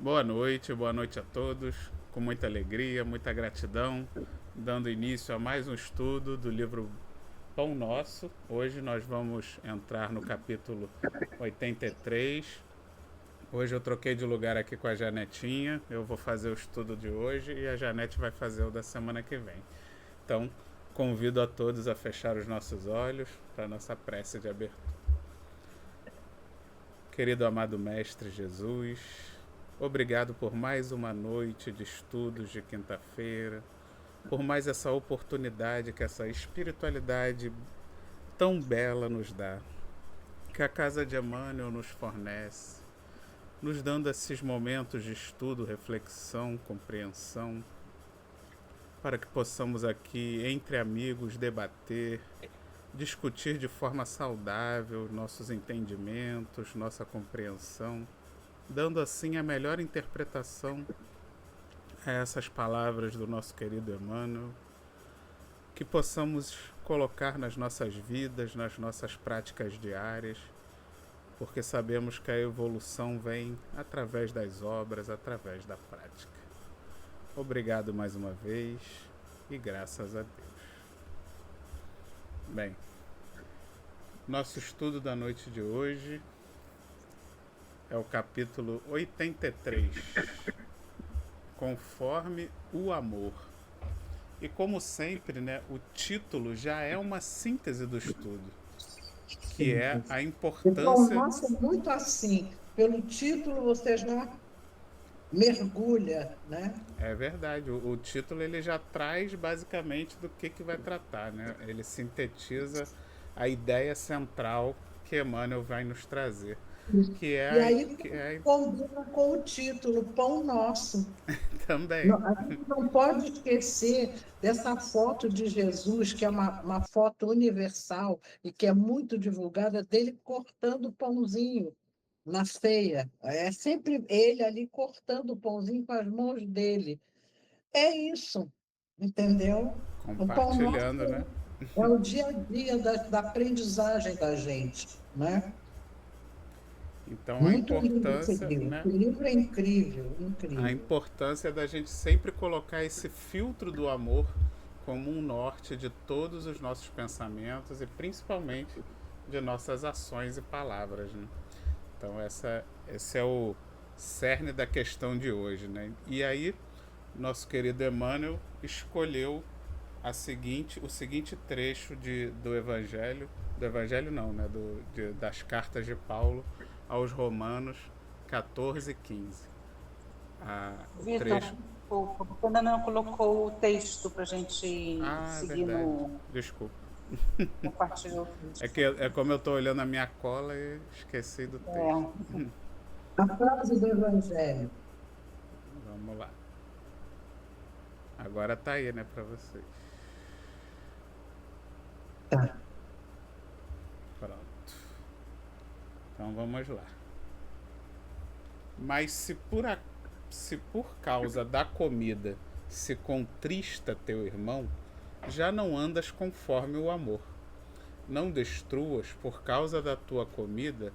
Boa noite a todos. Com muita alegria, muita gratidão, dando início a mais um estudo do livro Pão Nosso. Hoje nós vamos entrar no capítulo 83. Hoje eu troquei de lugar aqui com a Janetinha. Eu vou fazer o estudo de hoje e a Janete vai fazer o da semana que vem. Então, convido a todos a fechar os nossos olhos para a nossa prece de abertura. Querido amado Mestre Jesus, obrigado por mais uma noite de estudos de quinta-feira, por mais essa oportunidade que essa espiritualidade tão bela nos dá, que a Casa de Emmanuel nos fornece, nos dando esses momentos de estudo, reflexão, compreensão, para que possamos aqui, entre amigos, debater, discutir de forma saudável nossos entendimentos, nossa compreensão, dando assim a melhor interpretação a essas palavras do nosso querido Emmanuel, que possamos colocar nas nossas vidas, nas nossas práticas diárias, porque sabemos que a evolução vem através das obras, através da prática. Obrigado mais uma vez e graças a Deus. Bem, nosso estudo da noite de hoje é o capítulo 83, Conforme o Amor. E como sempre, né, o título já é uma síntese do estudo, que é a Então, importância... nossa, é muito assim. Pelo título você já mergulha, né? É verdade, o título ele já traz basicamente do que vai tratar, né? Ele sintetiza a ideia central que Emmanuel vai nos trazer, que E é, aí que é combina com o título, Pão Nosso. também, A gente não pode esquecer dessa foto de Jesus, que é uma foto universal e que é muito divulgada, dele cortando o pãozinho na ceia. É sempre ele ali cortando o pãozinho com as mãos dele. É isso, entendeu? O pão nosso compartilhando, né? é o dia a dia da aprendizagem da gente, né? Então a Muito lindo esse importância, livro. né? Esse livro é incrível, A incrível. importância da gente sempre colocar esse filtro do amor como um norte de todos os nossos pensamentos e principalmente de nossas ações e palavras, né? Então esse é o cerne da questão de hoje, né? E aí nosso querido Emmanuel escolheu o seguinte trecho do Evangelho não, né? Das cartas de Paulo aos Romanos 14 e 15. O Vitor, trecho... você ainda não colocou o texto para a gente Ah, é seguir verdade. no Desculpa. compartilhar o texto. É como eu estou olhando a minha cola e esqueci do texto. A frase do Evangelho. Vamos lá. Agora tá aí, né, para vocês. Tá. Pronto. Então vamos lá. Mas se por causa da comida se contrista teu irmão, já não andas conforme o amor. Não destruas por causa da tua comida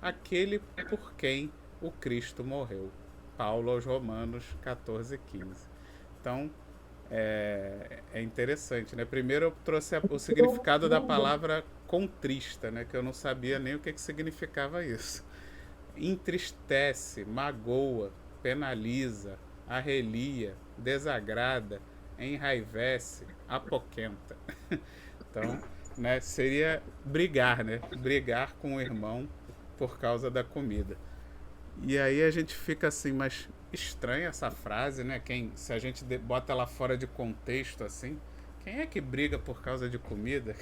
aquele por quem o Cristo morreu. Paulo aos Romanos 14, 15. Então, é interessante, né? Primeiro eu trouxe o significado da palavra contrista, né? Que eu não sabia nem o que significava isso. Entristece, magoa, penaliza, arrelia, desagrada, enraivece, apoquenta. Então, né, seria brigar, né? Brigar com o irmão por causa da comida. E aí a gente fica assim, mas estranha essa frase, né? Se a gente bota ela fora de contexto assim, quem é que briga por causa de comida?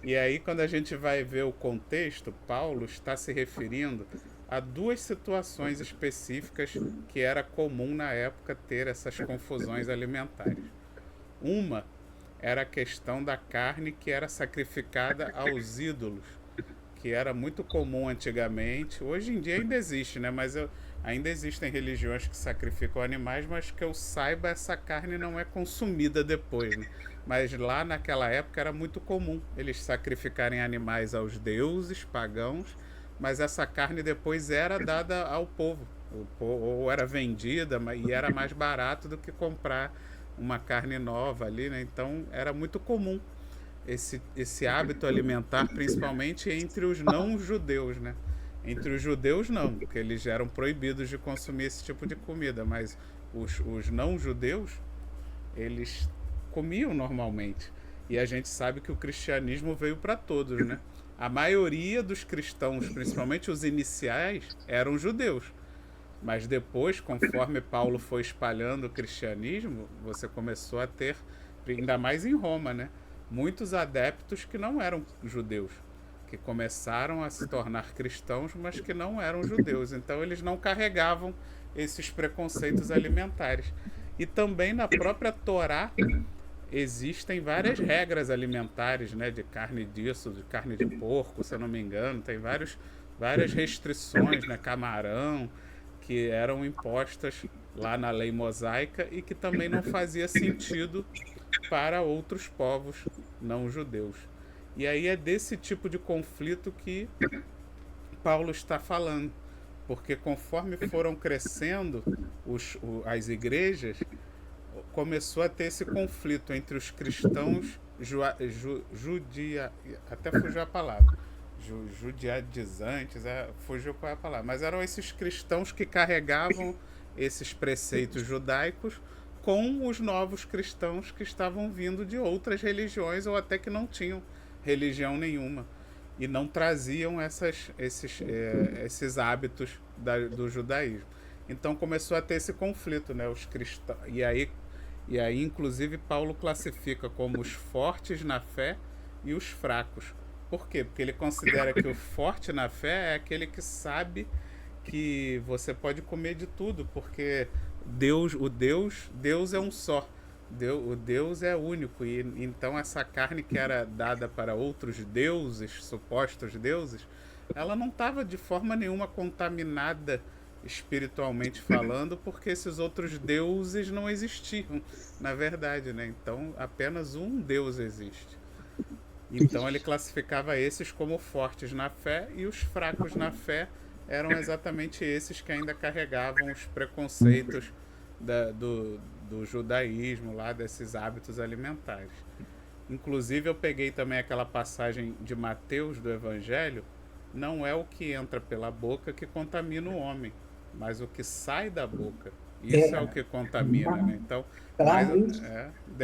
E aí quando a gente vai ver o contexto, Paulo está se referindo a duas situações específicas que era comum na época ter essas confusões alimentares. Uma era a questão da carne que era sacrificada aos ídolos, que era muito comum antigamente. Hoje em dia ainda existe, né? Mas ainda existem religiões que sacrificam animais, mas que eu saiba, essa carne não é consumida depois, né? Mas lá naquela época era muito comum eles sacrificarem animais aos deuses pagãos, mas essa carne depois era dada ao povo Ou era vendida e era mais barato do que comprar uma carne nova ali, né? Então era muito comum esse hábito alimentar, principalmente entre os não-judeus, né? Entre os judeus não, porque eles eram proibidos de consumir esse tipo de comida, mas os não-judeus, eles comiam normalmente. E a gente sabe que o cristianismo veio para todos, né? A maioria dos cristãos, principalmente os iniciais, eram judeus. Mas depois, conforme Paulo foi espalhando o cristianismo, você começou a ter, ainda mais em Roma, né? Muitos adeptos que não eram judeus, que começaram a se tornar cristãos, mas que não eram judeus. Então eles não carregavam esses preconceitos alimentares. E também na própria Torá existem várias regras alimentares, né? De carne disso, de carne de porco, se eu não me engano. Tem várias restrições, né? Camarão, que eram impostas lá na lei mosaica e que também não fazia sentido para outros povos não judeus. E aí é desse tipo de conflito que Paulo está falando, porque conforme foram crescendo as igrejas, começou a ter esse conflito entre os cristãos até fugiu a palavra, judaizantes, fugiu qual é a palavra, mas eram esses cristãos que carregavam esses preceitos judaicos com os novos cristãos que estavam vindo de outras religiões ou até que não tinham religião nenhuma e não traziam esses hábitos do judaísmo. Então começou a ter esse conflito, né? Os cristãos, e aí inclusive Paulo classifica como os fortes na fé e os fracos. Por quê? Porque ele considera que o forte na fé é aquele que sabe que você pode comer de tudo, porque Deus é um só. O Deus é único. E então essa carne que era dada para outros deuses, supostos deuses, ela não estava de forma nenhuma contaminada espiritualmente falando, porque esses outros deuses não existiam, na verdade, né? Então apenas um Deus existe. Então ele classificava esses como fortes na fé e os fracos na fé eram exatamente esses que ainda carregavam os preconceitos do judaísmo, lá desses hábitos alimentares. Inclusive eu peguei também aquela passagem de Mateus do Evangelho, não é o que entra pela boca que contamina o homem, mas o que sai da boca. Isso é o que contamina, né? Então,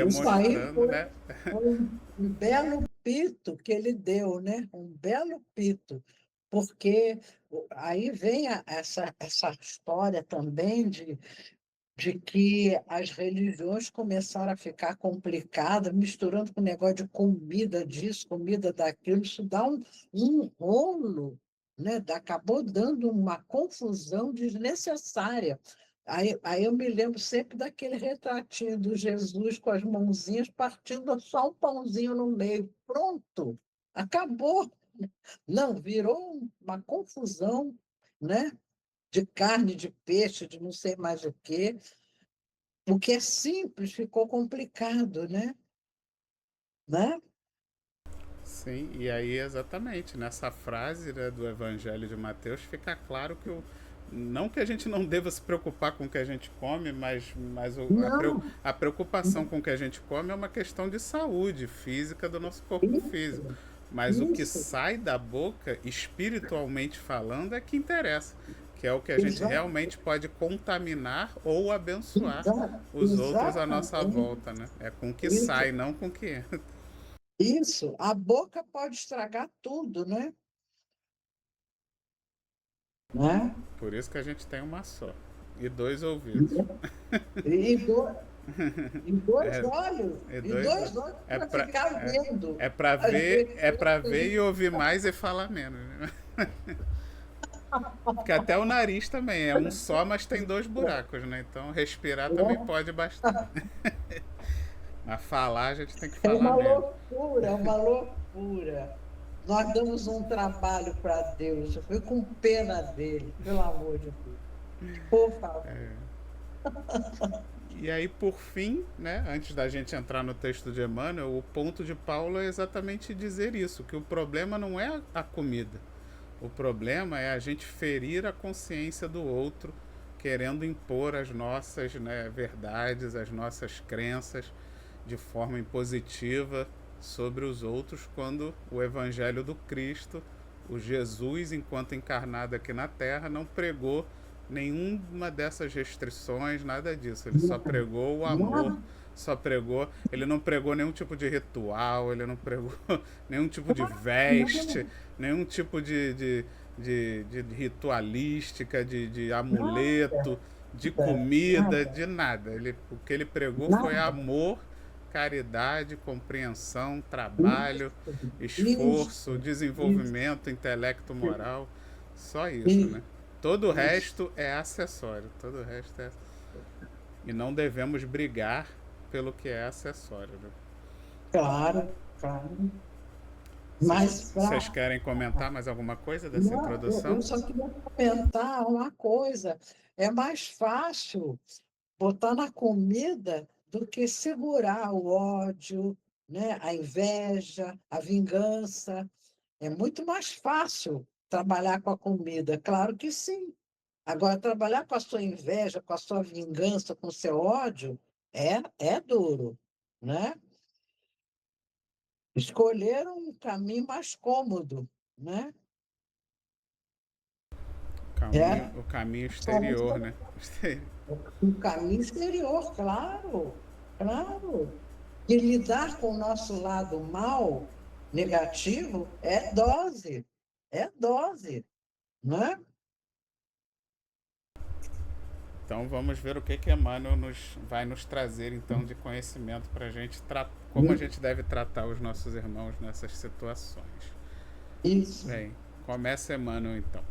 isso aí demonstrando, né? foi um belo pito que ele deu, né? Um belo pito, porque aí vem essa história também de que as religiões começaram a ficar complicadas, misturando com o negócio de comida disso, comida daquilo, isso dá um rolo, né? Acabou dando uma confusão desnecessária. Aí eu me lembro sempre daquele retratinho do Jesus com as mãozinhas partindo só um pãozinho no meio. Pronto, acabou. Não, virou uma confusão, né? De carne, de peixe, de não sei mais o quê. O que é simples ficou complicado, né? Né? Sim, e aí exatamente, nessa frase, né, do Evangelho de Mateus, fica claro que não que a gente não deva se preocupar com o que a gente come, mas Não, a preocupação com o que a gente come é uma questão de saúde física do nosso corpo físico. isso, Mas o que isso, sai da boca, espiritualmente falando, é que interessa. Que é o que a gente exa, realmente pode contaminar ou abençoar os outros à nossa exatamente. volta, né? É com o que sai, Isso, não com o que entra. isso. A boca pode estragar tudo, né? Né? Por isso que a gente tem uma só. E dois ouvidos. E, do, e dois É, olhos, é e dois. dois olhos É para pra, ficar vendo. é pra Às ver, vezes, é pra ver e ouvir mais e falar menos. Né? Porque até o nariz também é um só, mas tem dois buracos, né? Então respirar também pode bastante. Mas falar a gente tem que é falar uma menos. loucura, é uma loucura. Nós damos um trabalho para Deus. Eu fico com pena dele, pelo amor de Deus. Por favor. E aí, por fim, né, antes da gente entrar no texto de Emmanuel, o ponto de Paulo é exatamente dizer isso, que o problema não é a comida. O problema é a gente ferir a consciência do outro querendo impor as nossas, né, verdades, as nossas crenças de forma impositiva sobre os outros, quando o Evangelho do Cristo, o Jesus, enquanto encarnado aqui na Terra, não pregou nenhuma dessas restrições, nada disso. Ele só pregou o amor, só pregou. Ele não pregou nenhum tipo de ritual, ele não pregou nenhum tipo de veste, nenhum tipo de ritualística, de amuleto, de comida, de nada. O que ele pregou foi amor, caridade, compreensão, trabalho, esforço, desenvolvimento, intelecto, moral. Só isso, né? Todo o resto é acessório. Todo o resto é. E não devemos brigar pelo que é acessório. Né? Claro, claro. Mas vocês querem comentar mais alguma coisa dessa introdução? Eu só queria comentar uma coisa. É mais fácil botar na comida do que segurar o ódio, né? A inveja, a vingança. É muito mais fácil trabalhar com a comida, claro que sim. Agora, trabalhar com a sua inveja, com a sua vingança, com o seu ódio, é duro, né? Escolher um caminho mais cômodo, né? O caminho exterior, né? O caminho exterior, claro, claro. E lidar com o nosso lado mal, negativo, é dose, né? Então vamos ver o que Emmanuel vai nos trazer então de conhecimento para a gente como a gente deve tratar os nossos irmãos nessas situações. Isso. Bem, começa Emmanuel então.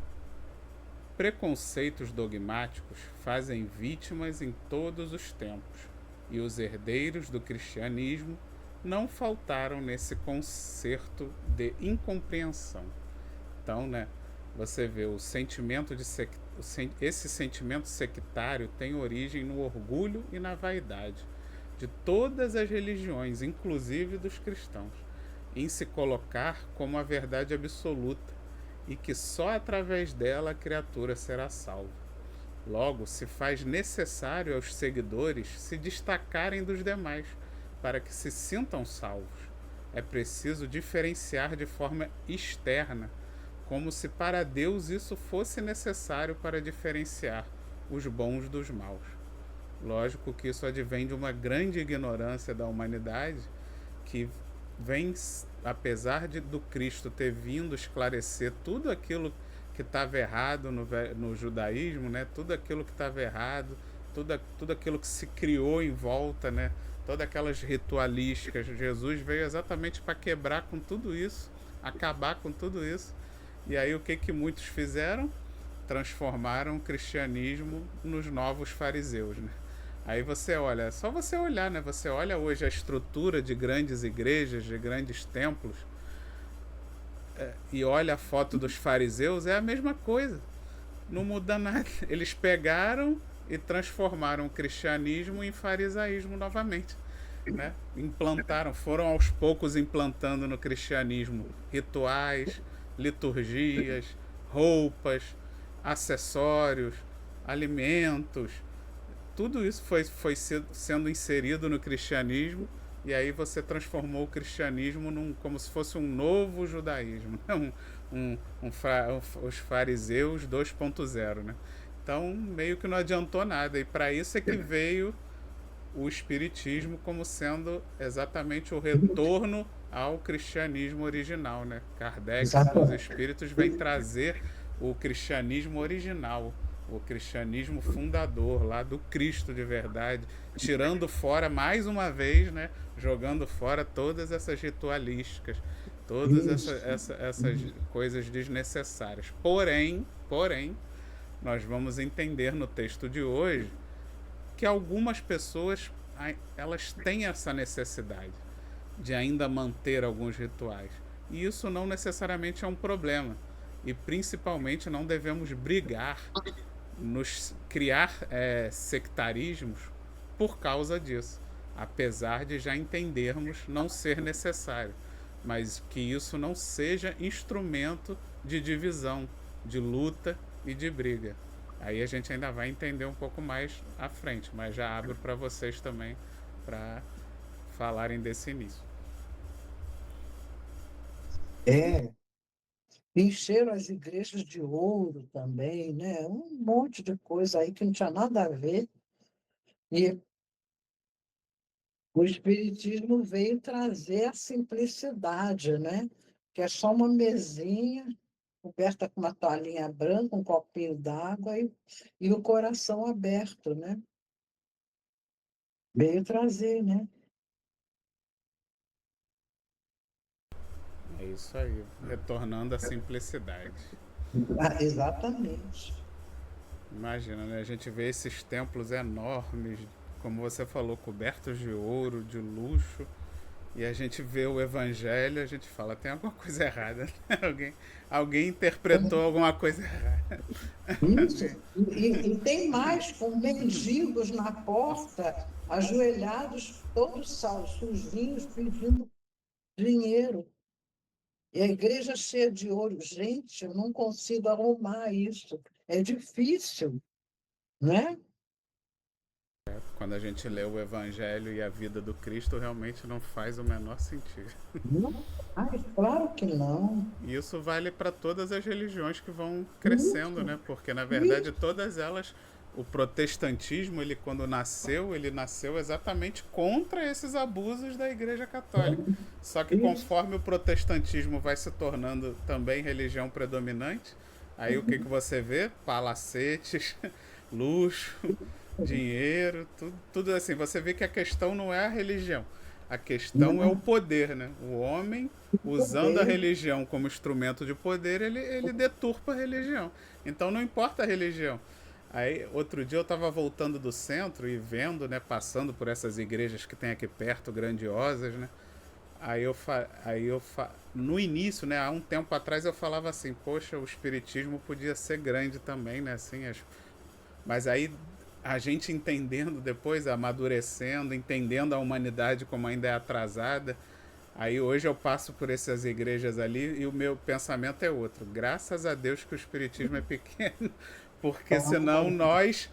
Preconceitos dogmáticos fazem vítimas em todos os tempos, e os herdeiros do cristianismo não faltaram nesse concerto de incompreensão. Então, né, você vê o sentimento esse sentimento sectário tem origem no orgulho e na vaidade de todas as religiões, inclusive dos cristãos, em se colocar como a verdade absoluta e que só através dela a criatura será salva. Logo, se faz necessário aos seguidores se destacarem dos demais para que se sintam salvos. É preciso diferenciar de forma externa, como se para Deus isso fosse necessário para diferenciar os bons dos maus. Lógico que isso advém de uma grande ignorância da humanidade, que vem, apesar do Cristo ter vindo esclarecer tudo aquilo que estava errado no judaísmo, né? Tudo aquilo que estava errado, tudo aquilo que se criou em volta, né? Todas aquelas ritualísticas. Jesus veio exatamente para quebrar com tudo isso, acabar com tudo isso. E aí o que muitos fizeram? Transformaram o cristianismo nos novos fariseus, né? Aí você olha, é só você olhar, né? Você olha hoje a estrutura de grandes igrejas, de grandes templos, e olha a foto dos fariseus, é a mesma coisa. Não muda nada. Eles pegaram e transformaram o cristianismo em farisaísmo novamente. Né? Foram aos poucos implantando no cristianismo rituais, liturgias, roupas, acessórios, alimentos. Tudo isso foi sendo inserido no cristianismo, e aí você transformou o cristianismo como se fosse um novo judaísmo, né? Os fariseus 2.0, né? Então meio que não adiantou nada, e para isso é que veio o espiritismo como sendo exatamente o retorno ao cristianismo original, né? Kardec, os espíritos, vem trazer o cristianismo original, o cristianismo fundador lá do Cristo de verdade, tirando fora mais uma vez, né, jogando fora todas essas ritualísticas, todas essas coisas desnecessárias. Porém, nós vamos entender no texto de hoje que algumas pessoas elas têm essa necessidade de ainda manter alguns rituais. E isso não necessariamente é um problema. E principalmente não devemos brigar, nos criar sectarismos por causa disso, apesar de já entendermos não ser necessário, mas que isso não seja instrumento de divisão, de luta e de briga. Aí a gente ainda vai entender um pouco mais à frente, mas já abro para vocês também para falarem desse início. É, encheram as igrejas de ouro também, né? Um monte de coisa aí que não tinha nada a ver. E o Espiritismo veio trazer a simplicidade, né? Que é só uma mesinha coberta com uma toalhinha branca, um copinho d'água e o coração aberto, né? Veio trazer, né? É isso aí, retornando à simplicidade. Ah, exatamente. Imagina, né? A gente vê esses templos enormes, como você falou, cobertos de ouro, de luxo, e a gente vê o evangelho, a gente fala, tem alguma coisa errada, né? Alguém interpretou alguma coisa errada. Isso. E tem mais, com mendigos na porta, ajoelhados, todos sujinhos, pedindo dinheiro. E a igreja cheia de ouro. Gente, eu não consigo arrumar isso. É difícil, né? Quando a gente lê o evangelho e a vida do Cristo, realmente não faz o menor sentido. Não. Ai, claro que não. E isso vale para todas as religiões que vão crescendo, Isso, né? Porque na verdade isso, todas elas, o protestantismo, ele quando nasceu, ele nasceu exatamente contra esses abusos da Igreja Católica. Só que isso. conforme o protestantismo vai se tornando também religião predominante, aí o que você vê? Palacetes, luxo, dinheiro, tudo assim. Você vê que a questão não é a religião. A questão é o Não, poder, né? O homem, usando a poder. religião como instrumento de poder, ele deturpa a religião. Então não importa a religião. Aí, outro dia eu estava voltando do centro e vendo, né, passando por essas igrejas que tem aqui perto, grandiosas, né? No início, né, há um tempo atrás eu falava assim, poxa, o espiritismo podia ser grande também, né, assim, mas aí a gente entendendo depois, amadurecendo, entendendo a humanidade como ainda é atrasada, aí hoje eu passo por essas igrejas ali e o meu pensamento é outro. Graças a Deus que o espiritismo é pequeno, porque senão nós,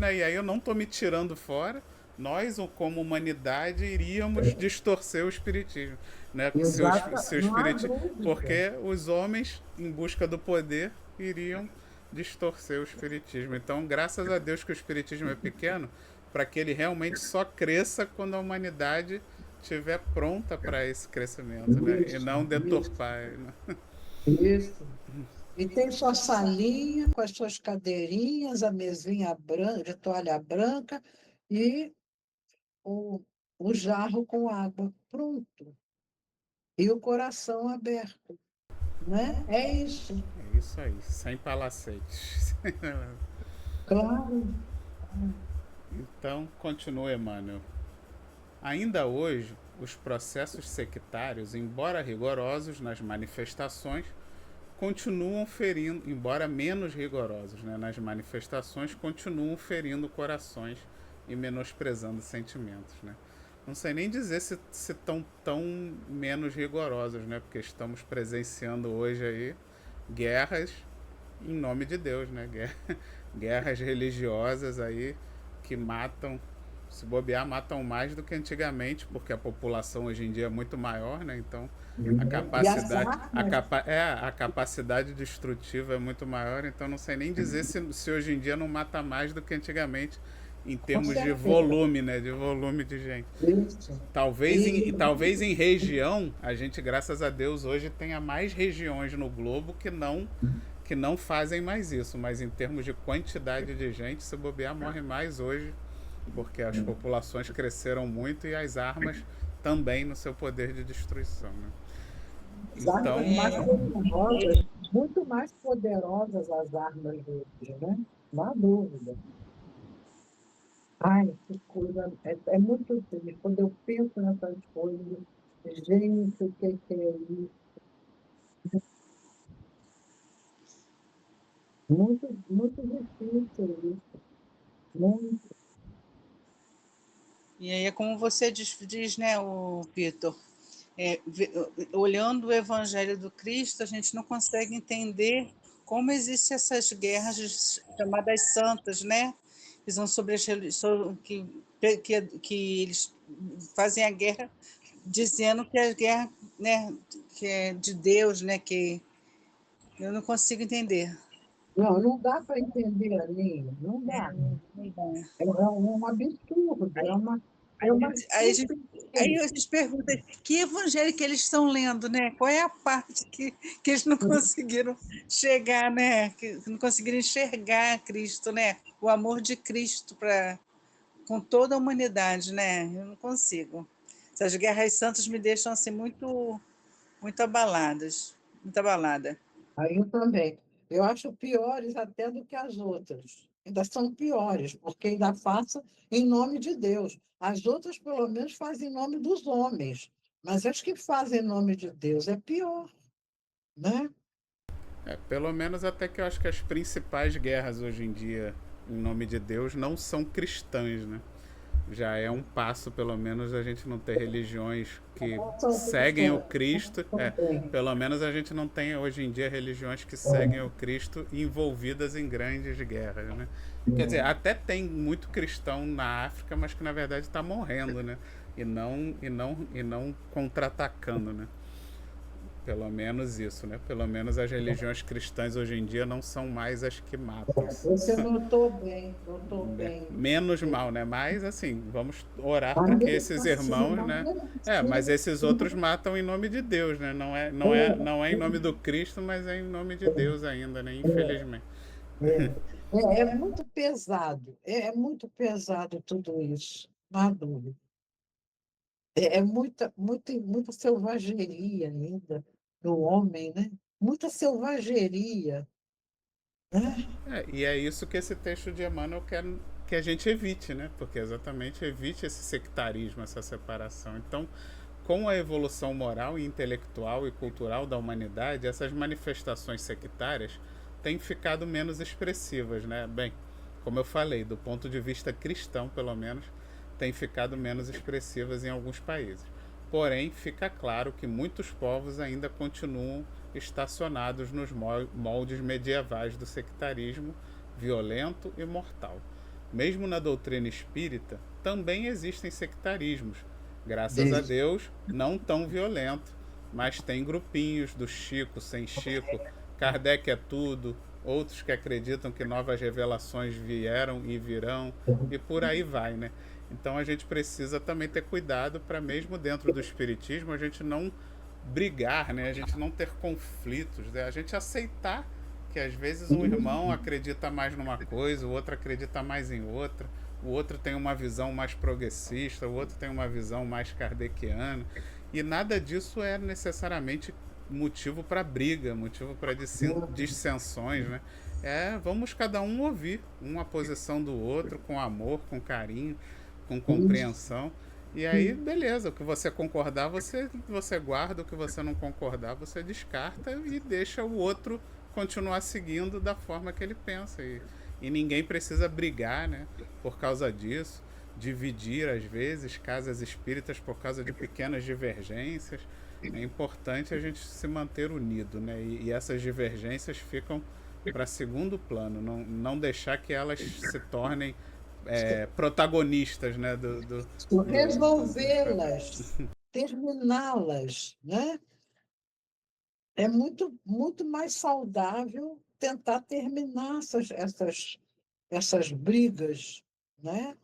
né, e aí eu não estou me tirando fora, nós, como humanidade, iríamos distorcer o espiritismo, né? Exata, Se o não há espiritismo, dúvida. porque os homens, em busca do poder, iriam distorcer o espiritismo. Então, graças a Deus que o espiritismo é pequeno, para que ele realmente só cresça quando a humanidade estiver pronta para esse crescimento, né? E Isso, não isso, deturpar. Né? isso. E tem sua salinha com as suas cadeirinhas, a mesinha branca, de toalha branca e o, o jarro com água pronto. E o coração aberto, né? É isso, É isso aí, sem palacetes. claro. Então, continua, Emmanuel. Ainda hoje, os processos sectários, embora rigorosos nas manifestações, continuam ferindo, embora menos rigorosos, né, nas manifestações, continuam ferindo corações e menosprezando sentimentos, né? Não sei nem dizer se estão tão menos rigorosos, né? Porque estamos presenciando hoje aí guerras em nome de Deus, né? Guerras religiosas aí que matam, se bobear, matam mais do que antigamente, porque a população hoje em dia é muito maior, né? Então E as armas, a capacidade destrutiva é muito maior, então não sei nem dizer se hoje em dia não mata mais do que antigamente em com termos de certeza. volume, né? De volume de gente. Isso. Talvez em região, a gente, graças a Deus, hoje tenha mais regiões no globo que não fazem mais isso, mas em termos de quantidade de gente, se bobear, morre mais hoje, porque as populações cresceram muito e as armas também no seu poder de destruição. Né? As armas Então, mais poderosas, muito mais poderosas as armas de hoje, né? Não há dúvida. Ai, que coisa, é muito triste. Quando eu penso nessas coisas, gente, o que é isso? Muito, muito difícil isso. Muito. E aí é como você diz, né, o Vitor, olhando o Evangelho do Cristo, a gente não consegue entender como existem essas guerras chamadas santas, né? Que são sobre as que eles fazem a guerra dizendo que a guerra, né, que é de Deus, né, que eu não consigo entender. Não, não dá para entender, Aline, não dá. Não dá. É um absurdo, é uma Aí estupidez. a gente pergunta, que evangelho que eles estão lendo, né? Qual é a parte que eles não conseguiram chegar, né? Que não conseguiram enxergar Cristo, né? O amor de Cristo com toda a humanidade, né? Eu não consigo. Essas guerras santas me deixam assim muito abaladas, muito abalada. Aí eu também. Eu acho piores até do que as outras. Ainda são piores, porque ainda faço em nome de Deus. As outras, pelo menos, fazem em nome dos homens. Mas as que fazem em nome de Deus é pior, né? Pelo menos até que eu acho que as principais guerras hoje em dia, em nome de Deus, não são cristãs, né? Já é um passo, pelo menos, a gente não ter religiões que São seguem o cristãs Cristo. também. Pelo menos a gente não tem hoje em dia religiões que seguem o Cristo envolvidas em grandes guerras, né? Quer dizer, até tem muito cristão na África, mas que na verdade está morrendo, né? E não contra-atacando, né? Pelo menos isso, né? Pelo menos as religiões cristãs hoje em dia não são mais as que matam. Você notou bem. Menos mal, né? Mas assim, vamos orar para Mas que eles esses assim, irmãos, né? Mas esses outros matam em nome de Deus, né? Não é em nome do Cristo, mas é em nome de Deus ainda, né? Infelizmente. é muito pesado, é muito pesado tudo isso, não há dúvida. É muita selvageria ainda do homem, né? Muita selvageria, né? E é isso que esse texto de Emmanuel quer que a gente evite, né? Porque exatamente evite esse sectarismo, essa separação. Então, com a evolução moral e intelectual e cultural da humanidade, essas manifestações sectárias têm ficado menos expressivas, né? Bem, como eu falei, do ponto de vista cristão, pelo menos, têm ficado menos expressivas em alguns países. Porém, fica claro que muitos povos ainda continuam estacionados nos moldes medievais do sectarismo violento e mortal. Mesmo na doutrina espírita, também existem sectarismos, graças a Deus, não tão violento, mas tem grupinhos do Chico sem Chico, Kardec é tudo, outros que acreditam que novas revelações vieram e virão, e por aí vai, né? Então a gente precisa também ter cuidado para mesmo dentro do espiritismo a gente não brigar, né? A gente não ter conflitos, né? A gente aceitar que às vezes um irmão acredita mais numa coisa, o outro acredita mais em outra, o outro tem uma visão mais progressista, o outro tem uma visão mais kardeciana, e nada disso é necessariamente motivo para briga, motivo para dissensões, né? Vamos cada um ouvir uma posição do outro com amor, com carinho, com compreensão. E aí, beleza, o que você concordar, você guarda, o que você não concordar, você descarta e deixa o outro continuar seguindo da forma que ele pensa. E ninguém precisa brigar, né, por causa disso, dividir, às vezes, casas espíritas por causa de pequenas divergências. É importante a gente se manter unido, né, e essas divergências ficam para segundo plano, não deixar que elas se tornem protagonistas, né, Resolvê-las, terminá-las, né? É muito mais saudável tentar terminar essas brigas, né?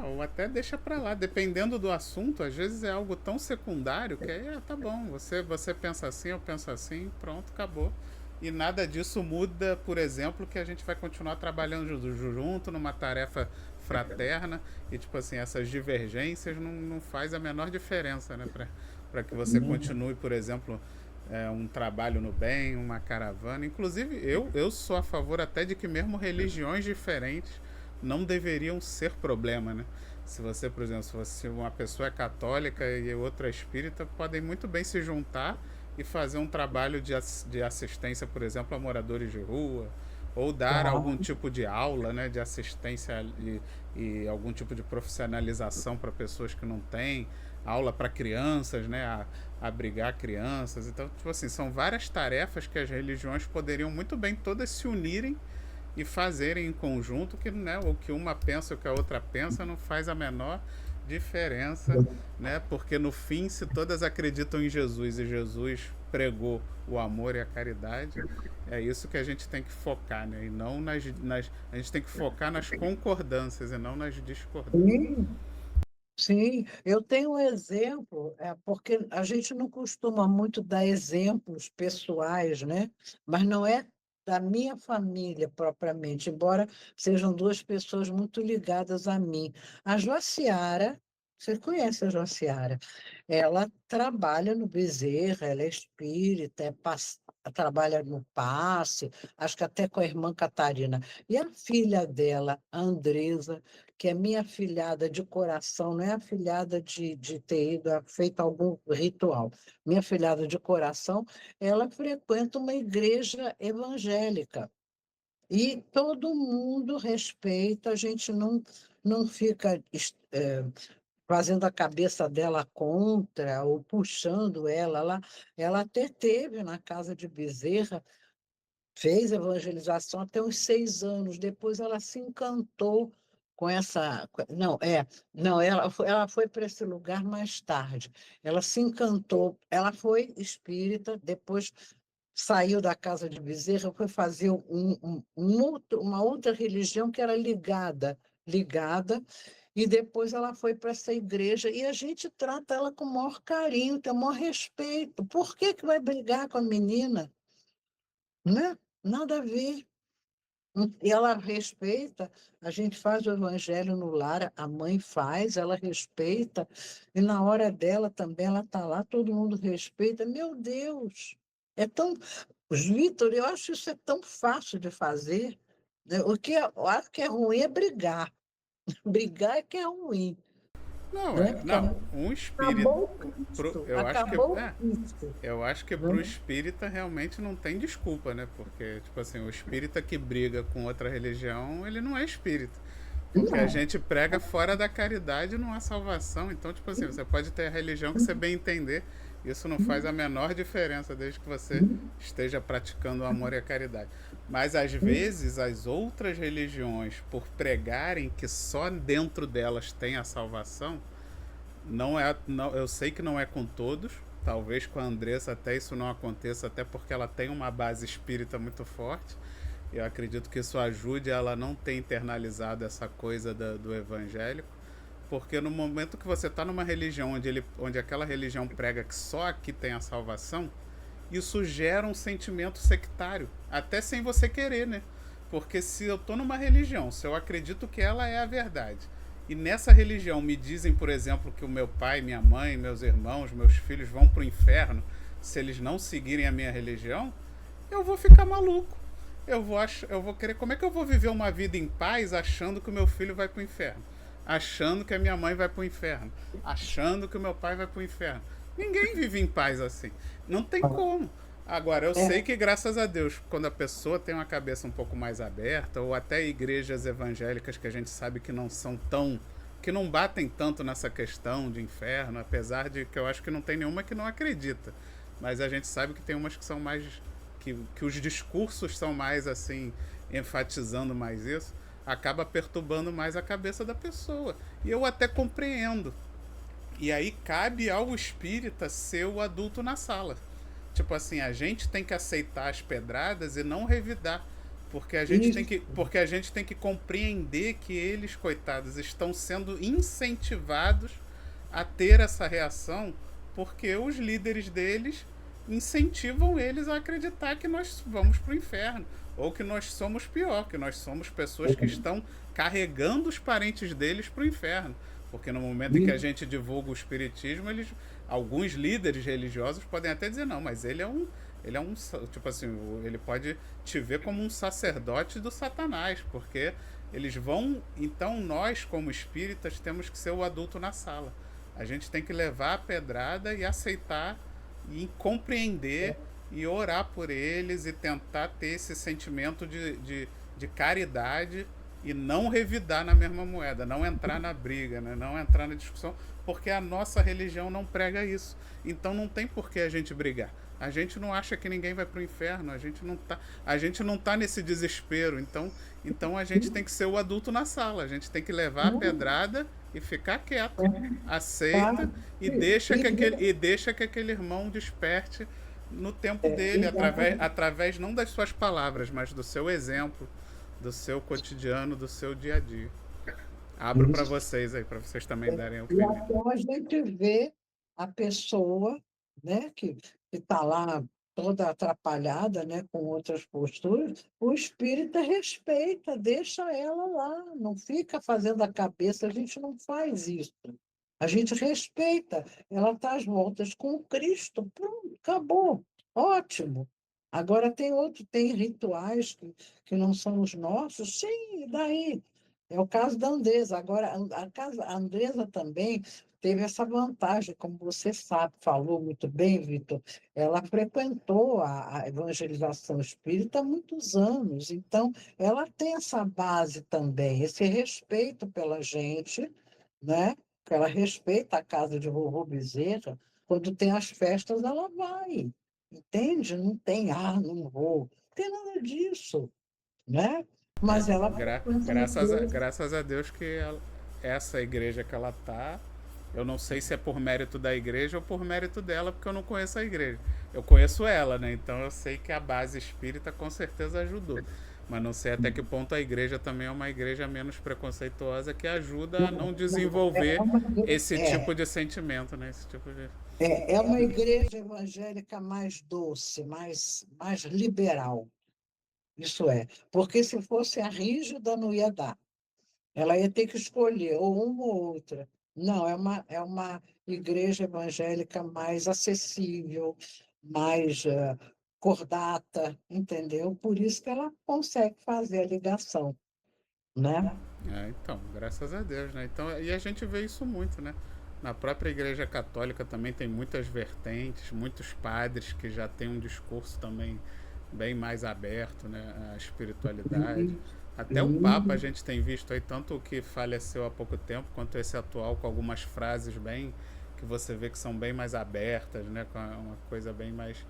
Ou até deixa pra lá, dependendo do assunto, às vezes é algo tão secundário que aí, tá bom, você pensa assim, eu penso assim, pronto, acabou. E nada disso muda, por exemplo, que a gente vai continuar trabalhando junto numa tarefa fraterna e, tipo assim, essas divergências não faz a menor diferença, né, para que você continue, por exemplo, um trabalho no bem, uma caravana. Inclusive, eu sou a favor até de que mesmo religiões diferentes não deveriam ser problema, né? Se você, por exemplo, se uma pessoa é católica e outra é espírita, podem muito bem se juntar e fazer um trabalho de assistência, por exemplo, a moradores de rua, ou dar Claro. algum tipo de aula, né, de assistência e algum tipo de profissionalização para pessoas que não têm, aula para crianças, né, abrigar crianças. Então, tipo assim, são várias tarefas que as religiões poderiam muito bem todas se unirem e fazerem em conjunto, que, né, o que uma pensa, o que a outra pensa, não faz a menor diferença, né? Porque no fim, se todas acreditam em Jesus e Jesus pregou o amor e a caridade, é isso que a gente tem que focar, né? E não a gente tem que focar nas concordâncias e não nas discordâncias. Sim, sim, eu tenho um exemplo, porque a gente não costuma muito dar exemplos pessoais, né? Mas não é da minha família propriamente, embora sejam duas pessoas muito ligadas a mim. A Joaciara, você conhece a Joaciara? Ela trabalha no Bezerra, ela é espírita, trabalha no Passe, acho que até com a irmã Catarina. E a filha dela, a Andresa, que é minha afilhada de coração, não é afilhada de ter ido, feito algum ritual. Minha afilhada de coração, ela frequenta uma igreja evangélica. E todo mundo respeita, a gente não fica fazendo a cabeça dela contra ou puxando ela. Ela até teve na casa de Bezerra, fez evangelização até uns 6 anos. Depois ela se encantou com essa. Não, ela foi para esse lugar mais tarde. Ela se encantou, ela foi espírita, depois saiu da casa de Bezerra, foi fazer uma outra religião que era ligada, e depois ela foi para essa igreja, e a gente trata ela com o maior carinho, tem o maior respeito. Por que que vai brigar com a menina? Né? Nada a ver. E ela respeita, a gente faz o evangelho no lar, a mãe faz, ela respeita, e na hora dela também, ela está lá, todo mundo respeita. Meu Deus, é tão. Vitor, eu acho isso é tão fácil de fazer, né? Eu acho que é ruim é brigar. Brigar é que é ruim, Não, né? Porque não, um espírito, acabou o Cristo, eu acho que acabou o Cristo. eu acho que Né? pro espírita realmente não tem desculpa, né? Porque, tipo assim, o espírita que briga com outra religião, ele não é espírita. Porque a Não. gente prega fora da caridade não há salvação. Então, tipo assim, você pode ter a religião que você bem entender. Isso não faz a menor diferença desde que você esteja praticando o amor e a caridade. Mas às vezes as outras religiões, por pregarem que só dentro delas tem a salvação, não é, não, eu sei que não é com todos. Talvez com a Andressa até isso não aconteça, até porque ela tem uma base espírita muito forte. Eu acredito que isso ajude ela a não ter internalizado essa coisa do evangélico. Porque no momento que você está numa religião onde aquela religião prega que só aqui tem a salvação, isso gera um sentimento sectário, até sem você querer, né? Porque se eu estou numa religião, se eu acredito que ela é a verdade, e nessa religião me dizem, por exemplo, que o meu pai, minha mãe, meus irmãos, meus filhos vão para o inferno se eles não seguirem a minha religião, eu vou ficar maluco. Eu vou querer. Como é que eu vou viver uma vida em paz achando que o meu filho vai para o inferno? Achando que a minha mãe vai para o inferno? Achando que o meu pai vai para o inferno? Ninguém vive em paz assim. Não tem como. Agora, eu sei que, graças a Deus, quando a pessoa tem uma cabeça um pouco mais aberta, ou até igrejas evangélicas que a gente sabe que não são tão. Que não batem tanto nessa questão de inferno, apesar de que eu acho que não tem nenhuma que não acredita. Mas a gente sabe que tem umas que são mais. Que os discursos são mais assim, enfatizando mais isso, acaba perturbando mais a cabeça da pessoa. E eu até compreendo. E aí cabe ao espírita ser o adulto na sala. Tipo assim, a gente tem que aceitar as pedradas e não revidar. Porque a gente tem que compreender que eles, coitados, estão sendo incentivados a ter essa reação porque os líderes deles incentivam eles a acreditar que nós vamos para o inferno. Ou que nós somos pior, que nós somos pessoas que estão carregando os parentes deles para o inferno. Porque no momento em que a gente divulga o espiritismo, alguns líderes religiosos podem até dizer, não, mas ele é um, tipo assim, ele pode te ver como um sacerdote do Satanás, porque eles vão, então nós como espíritas temos que ser o adulto na sala. A gente tem que levar a pedrada e aceitar e compreender e orar por eles e tentar ter esse sentimento de caridade e não revidar na mesma moeda, não entrar na briga, né? Não entrar na discussão, porque a nossa religião não prega isso. Então não tem por que a gente brigar. A gente não acha que ninguém vai para o inferno, a gente não tá nesse desespero. Então a gente tem que ser o adulto na sala, a gente tem que levar a pedrada e ficar quieto, aceita Tá? e deixa que aquele irmão desperte no tempo dele, Exatamente. através não das suas palavras, mas do seu exemplo, do seu cotidiano, do seu dia a dia. Abro para Isso. vocês aí, para vocês também darem o E feedback. até a gente vê a pessoa, né, que está lá toda atrapalhada, né, com outras posturas, o espírita respeita, deixa ela lá, não fica fazendo a cabeça, a gente não faz isso. A gente respeita, ela está às voltas com Cristo, pronto, acabou, ótimo. Agora tem rituais que não são os nossos, sim, e daí? É o caso da Andresa. Agora, a Andresa também teve essa vantagem, como você sabe, falou muito bem, Vitor, ela frequentou a evangelização espírita há muitos anos, então ela tem essa base também, esse respeito pela gente, né? Ela respeita a casa de vovô Bezerra, quando tem as festas ela vai, entende? Não tem, não vou, não tem nada disso, né? Mas ela frequenta a igreja. Graças a Deus que essa igreja que ela tá, eu não sei se é por mérito da igreja ou por mérito dela, porque eu não conheço a igreja. Eu conheço ela, né? Então eu sei que a base espírita com certeza ajudou. Mas não sei até que ponto a igreja também é uma igreja menos preconceituosa que ajuda a não Não, desenvolver esse tipo é, de sentimento, né? Esse tipo de... é uma igreja evangélica mais doce, mais liberal, isso é. Porque se fosse a rígida, não ia dar. Ela ia ter que escolher ou uma ou outra. Não, é uma igreja evangélica mais acessível, mais cordata, entendeu? Por isso que ela consegue fazer a ligação, né? Então, graças a Deus, né? Então, e a gente vê isso muito, né? Na própria Igreja Católica também tem muitas vertentes, muitos padres que já têm um discurso também bem mais aberto, né? À espiritualidade. Até o Papa a Sim, gente tem visto aí, tanto o que faleceu há pouco tempo, quanto esse atual, com algumas frases bem, que você vê que são bem mais abertas, né? Com uma coisa bem mais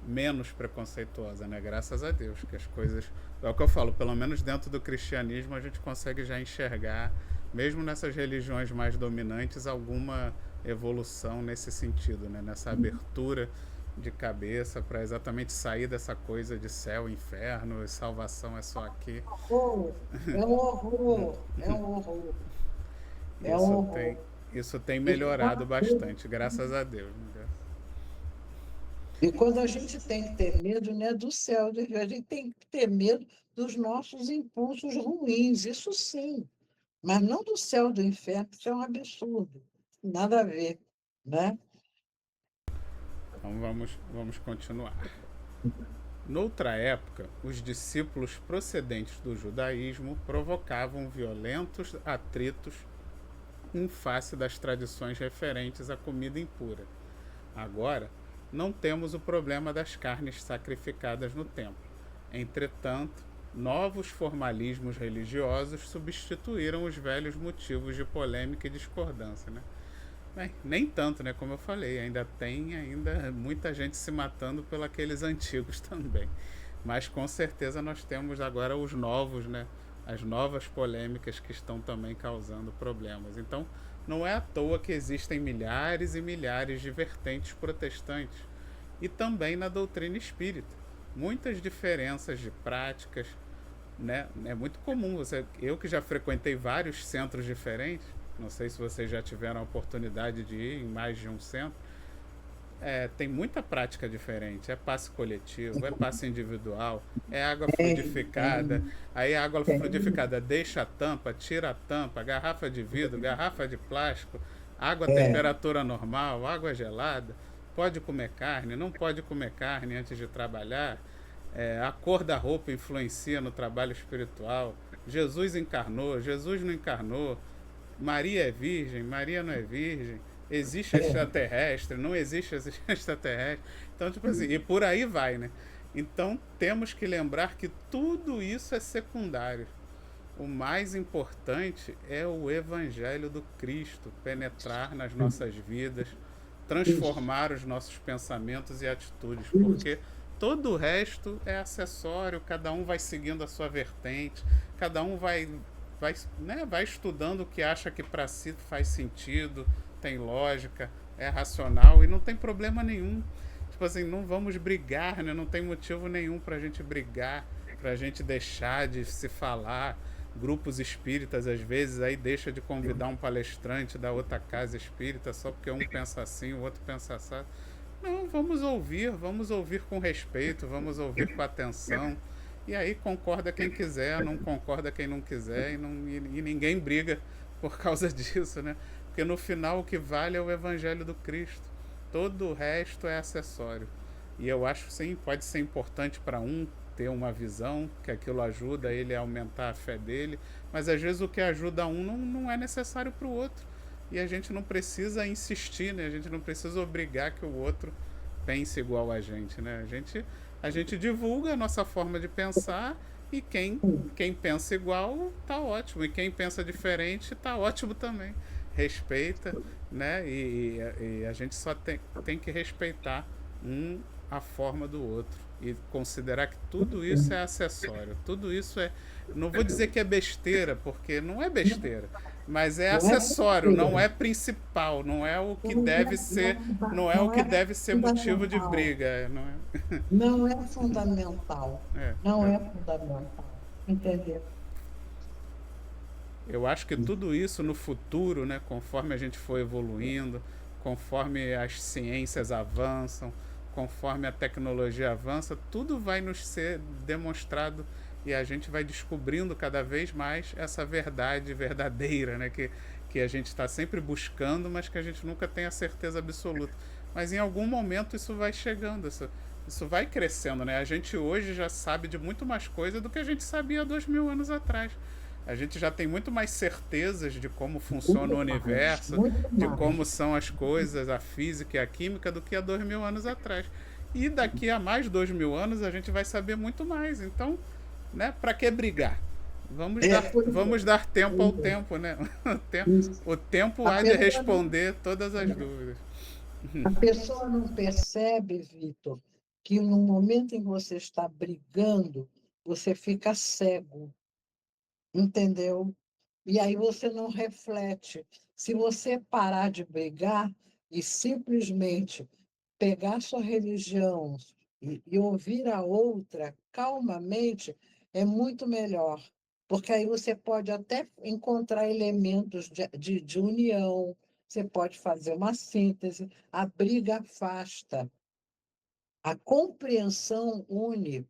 menos preconceituosa, né? Graças a Deus, que as coisas, é o que eu falo, pelo menos dentro do cristianismo a gente consegue já enxergar, mesmo nessas religiões mais dominantes, alguma evolução nesse sentido, né? Nessa abertura de cabeça para exatamente sair dessa coisa de céu, inferno e salvação é só aqui. horror, é um horror, é um horror, é um Isso tem, horror. isso tem E melhorado quando, bastante, graças a Deus. Né? e quando a gente tem que ter medo, não é do céu, a gente tem que ter medo dos nossos impulsos ruins, isso sim, mas não do céu do inferno, isso é um absurdo, nada a ver, né? Então vamos continuar. Noutra época, os discípulos procedentes do judaísmo provocavam violentos atritos em face das tradições referentes à comida impura. Agora, não temos o problema das carnes sacrificadas no templo. Entretanto, novos formalismos religiosos substituíram os velhos motivos de polêmica e discordância. Né? Bem, nem tanto, né? Como eu falei, ainda tem muita gente se matando pelos aqueles antigos também. Mas com certeza nós temos agora os novos, né? As novas polêmicas que estão também causando problemas. Então, não é à toa que existem milhares e milhares de vertentes protestantes e também na doutrina espírita. Muitas diferenças de práticas, né? É muito comum. Eu que já frequentei vários centros diferentes, não sei se vocês já tiveram a oportunidade de ir em mais de um centro, tem muita prática diferente. É passe coletivo, é passe individual, é água Tem, fluidificada. tem, Aí a água tem. fluidificada deixa a tampa, tira a tampa, garrafa de vidro, garrafa de plástico, água a É, temperatura normal, água gelada. Pode comer carne, não pode comer carne antes de trabalhar. A cor da roupa influencia no trabalho espiritual. Jesus encarnou, Jesus não encarnou. Maria é virgem, Maria não é virgem. existe extraterrestre, não existe extraterrestre. Então, tipo assim, e por aí vai, né? Então, temos que lembrar que tudo isso é secundário. O mais importante é o Evangelho do Cristo penetrar nas nossas vidas, transformar os nossos pensamentos e atitudes, porque todo o resto é acessório, cada um vai seguindo a sua vertente, cada um vai estudando o que acha que para si faz sentido, tem lógica, é racional e não tem problema nenhum. Tipo assim, não vamos brigar, né? Não tem motivo nenhum pra gente brigar, pra gente deixar de se falar. Grupos espíritas, às vezes, aí deixa de convidar um palestrante da outra casa espírita só porque um pensa assim, o outro pensa assim. Não, vamos ouvir com respeito, vamos ouvir com atenção. E aí concorda quem quiser, não concorda quem não quiser, e ninguém briga por causa disso, né? Porque no final o que vale é o Evangelho do Cristo. Todo o resto é acessório. E eu acho sim, pode ser importante para um ter uma visão, que aquilo ajuda ele a aumentar a fé dele, mas às vezes o que ajuda um não é necessário para o outro. E a gente não precisa insistir, né? A gente não precisa obrigar que o outro pense igual a gente, né? A gente divulga a nossa forma de pensar e quem pensa igual tá ótimo, e quem pensa diferente tá ótimo também. Respeita, né? E a gente só tem que respeitar a forma do outro e considerar que tudo isso é acessório, tudo isso é, não vou dizer que é besteira, porque não é besteira, mas é acessório, não é principal, não é o que deve ser, não é o que deve ser motivo de briga, não é? Não é fundamental. É, Não é fundamental. Entendeu? eu acho que tudo isso no futuro, né, conforme a gente for evoluindo, conforme as ciências avançam, conforme a tecnologia avança, tudo vai nos ser demonstrado e a gente vai descobrindo cada vez mais essa verdade verdadeira, né, que a gente está sempre buscando, mas que a gente nunca tem a certeza absoluta. Mas em algum momento isso vai chegando, isso vai crescendo, né? A gente hoje já sabe de muito mais coisa do que a gente sabia há 2000 anos atrás. A gente já tem muito mais certezas de como funciona o universo, de como são as coisas, a física e a química, do que há 2000 anos atrás. E daqui a mais 2000 anos a gente vai saber muito mais. Então, né, para que brigar? Vamos dar tempo ao tempo, né? O tempo há de responder todas as dúvidas. A pessoa não percebe, Vitor, que no momento em que você está brigando, você fica cego, entendeu? E aí você não reflete. Se você parar de brigar e simplesmente pegar sua religião e ouvir a outra calmamente, é muito melhor. Porque aí você pode até encontrar elementos de união, você pode fazer uma síntese, a briga afasta, a compreensão une,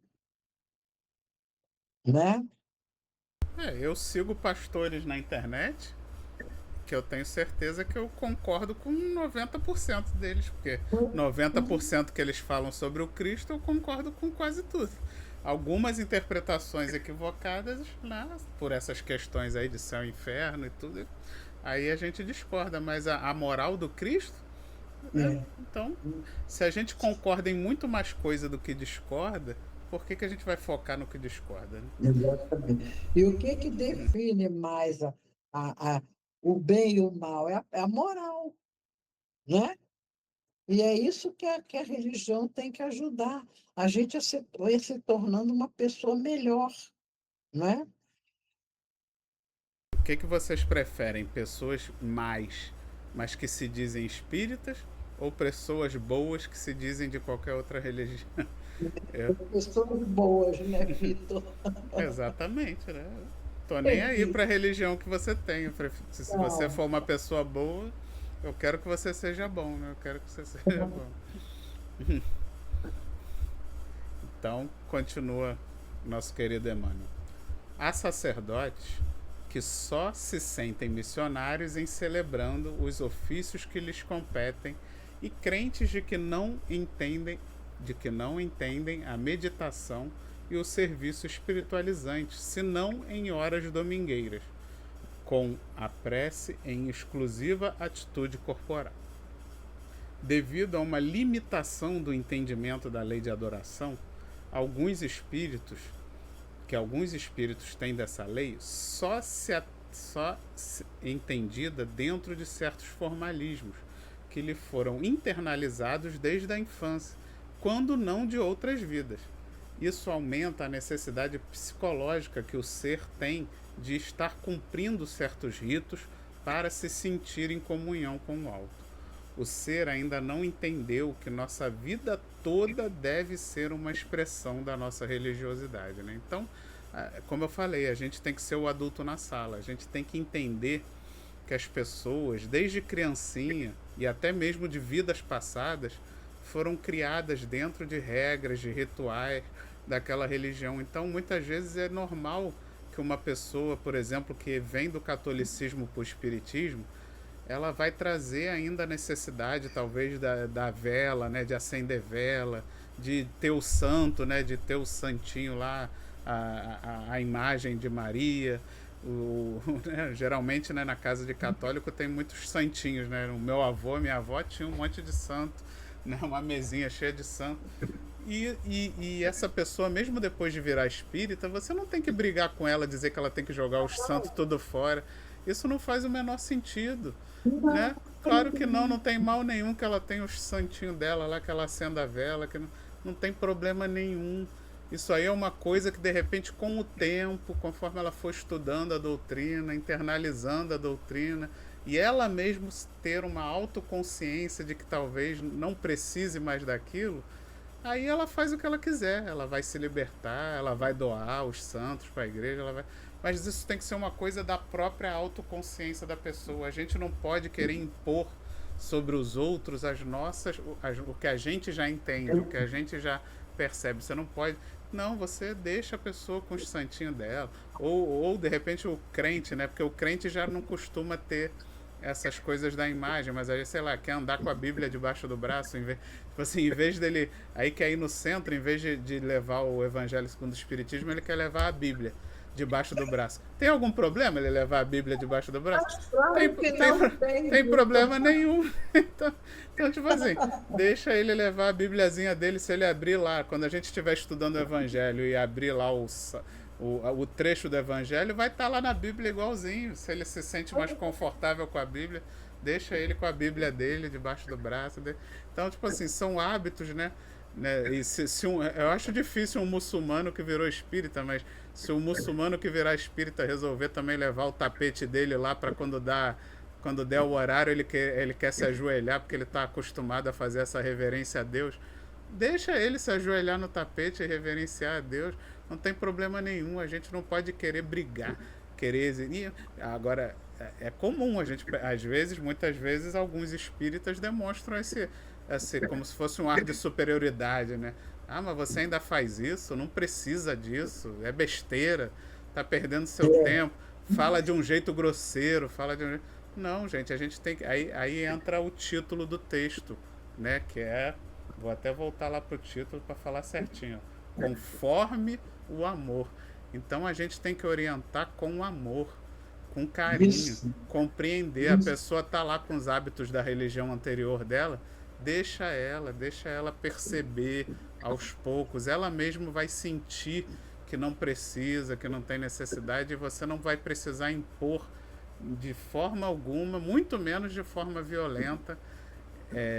né? Eu sigo pastores na internet que eu tenho certeza que eu concordo com 90% deles, porque 90% que eles falam sobre o Cristo eu concordo com quase tudo. Algumas interpretações equivocadas, né, por essas questões aí de céu e inferno e tudo, aí a gente discorda, mas a moral do Cristo, então, se a gente concorda em muito mais coisa do que discorda, por que a gente vai focar no que discorda, né? Exatamente. E o que define mais o bem e o mal? É a moral, né? E é isso que a religião tem que ajudar a gente a ir se tornando uma pessoa melhor, não é? O que vocês preferem? Pessoas mas que se dizem espíritas, ou pessoas boas que se dizem de qualquer outra religião? Pessoas boas, né, Vitor? Exatamente, né? Tô nem aí pra religião que você tem. Se você for uma pessoa boa, eu quero que você seja bom, né? Eu quero que você seja bom. Então, continua nosso querido Emmanuel. Há sacerdotes que só se sentem missionários em celebrando os ofícios que lhes competem e crentes de que não entendem a meditação e o serviço espiritualizante, senão em horas domingueiras, com a prece em exclusiva atitude corporal. devido a uma limitação do entendimento da lei de adoração, alguns espíritos têm dessa lei só entendida dentro de certos formalismos que lhe foram internalizados desde a infância, quando não de outras vidas. Isso aumenta a necessidade psicológica que o ser tem de estar cumprindo certos ritos para se sentir em comunhão com o alto. O ser ainda não entendeu que nossa vida toda deve ser uma expressão da nossa religiosidade, né? Então, como eu falei, a gente tem que ser o adulto na sala. A gente tem que entender que as pessoas, desde criancinha e até mesmo de vidas passadas, foram criadas dentro de regras, de rituais daquela religião. Então, muitas vezes é normal que uma pessoa, por exemplo, que vem do catolicismo para o espiritismo, ela vai trazer ainda a necessidade, talvez, da vela, né, de acender vela, de ter o santo, né, de ter o santinho lá, a imagem de Maria. Né, geralmente, né, na casa de católico tem muitos santinhos, né? O meu avô, minha avó tinha um monte de santo, né, uma mesinha cheia de santo. E essa pessoa, mesmo depois de virar espírita, você não tem que brigar com ela, dizer que ela tem que jogar os santos tudo fora. Isso não faz o menor sentido, né? Claro que não tem mal nenhum que ela tenha os santinhos dela lá, que ela acenda a vela, que não tem problema nenhum. Isso aí é uma coisa que, de repente, com o tempo, conforme ela for estudando a doutrina, internalizando a doutrina, e ela mesma ter uma autoconsciência de que talvez não precise mais daquilo, aí ela faz o que ela quiser. Ela vai se libertar, ela vai doar os santos para a igreja, mas isso tem que ser uma coisa da própria autoconsciência da pessoa. A gente não pode querer impor sobre os outros o que a gente já entende, o que a gente já percebe. Você não pode... Não, você deixa a pessoa com os santinhos dela. Ou de repente o crente, né? Porque o crente já não costuma ter essas coisas da imagem, mas aí, sei lá, quer andar com a Bíblia debaixo do braço, em vez dele... Aí quer ir no centro, em vez de levar o Evangelho segundo o Espiritismo, ele quer levar a Bíblia debaixo do braço. Tem algum problema ele levar a Bíblia debaixo do braço? Tem problema nenhum. Então, tipo assim, deixa ele levar a Bíbliazinha dele. Se ele abrir lá, quando a gente estiver estudando o Evangelho e abrir lá o trecho do Evangelho, vai estar lá na Bíblia igualzinho. Se ele se sente mais confortável com a Bíblia, deixa ele com a Bíblia dele debaixo do braço dele. Então, tipo assim, são hábitos, né? E eu acho difícil um muçulmano que virou espírita, mas se o muçulmano que virar espírita resolver também levar o tapete dele lá para quando der o horário ele quer se ajoelhar porque ele está acostumado a fazer essa reverência a Deus, deixa ele se ajoelhar no tapete e reverenciar a Deus, não tem problema nenhum. A gente não pode querer brigar, querer exigir. Agora, é comum, muitas vezes, alguns espíritas demonstram esse como se fosse um ar de superioridade, né? Ah, mas você ainda faz isso? Não precisa disso, é besteira, tá perdendo seu tempo, fala de um jeito grosseiro, Não, gente, a gente tem que... Aí entra o título do texto, né? Que é... Vou até voltar lá pro título para falar certinho. Conforme o amor. Então a gente tem que orientar com amor, com carinho, compreender. A pessoa tá lá com os hábitos da religião anterior dela, deixa ela perceber aos poucos. Ela mesma vai sentir que não precisa, que não tem necessidade, e você não vai precisar impor de forma alguma, muito menos de forma violenta,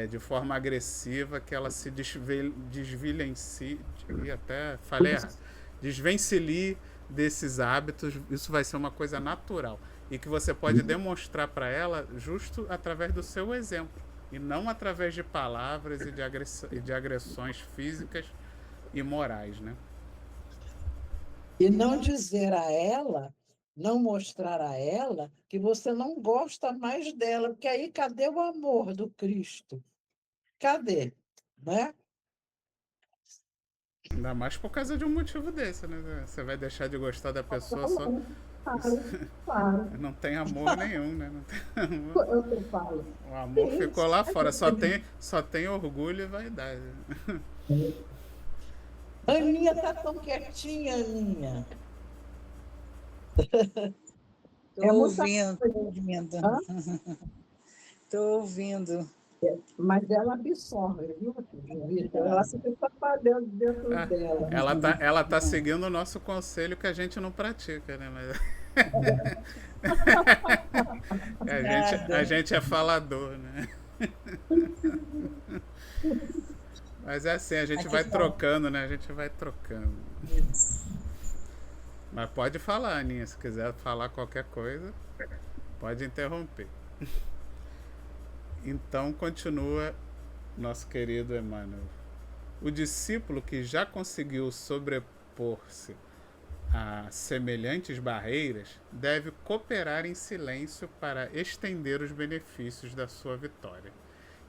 de forma agressiva, que ela se desvencilhe desses hábitos. Isso vai ser uma coisa natural e que você pode demonstrar para ela justo através do seu exemplo e não através de palavras e de agressões físicas e morais, né? E não dizer a ela, não mostrar a ela que você não gosta mais dela, porque aí cadê o amor do Cristo? Cadê? Né? Ainda mais por causa de um motivo desse, né? Você vai deixar de gostar da pessoa só... Claro. Não tem amor nenhum, né? Não tem amor. Eu falo. O amor ficou lá fora, só tem orgulho e vaidade. Aninha está tão quietinha, Aninha. Estou ouvindo. Estou ouvindo. Mas ela absorve, viu, Vitor? Ela fica trabalhando dentro Ah, dela. ela tá seguindo o nosso conselho que a gente não pratica, né? Mas a Nada. gente é falador, né? Mas é assim, a gente Aqui vai fala trocando, né? A gente vai trocando. isso. Mas pode falar, Aninha, se quiser falar qualquer coisa, pode interromper. Então continua nosso querido Emmanuel. O discípulo que já conseguiu sobrepor-se a semelhantes barreiras deve cooperar em silêncio para estender os benefícios da sua vitória.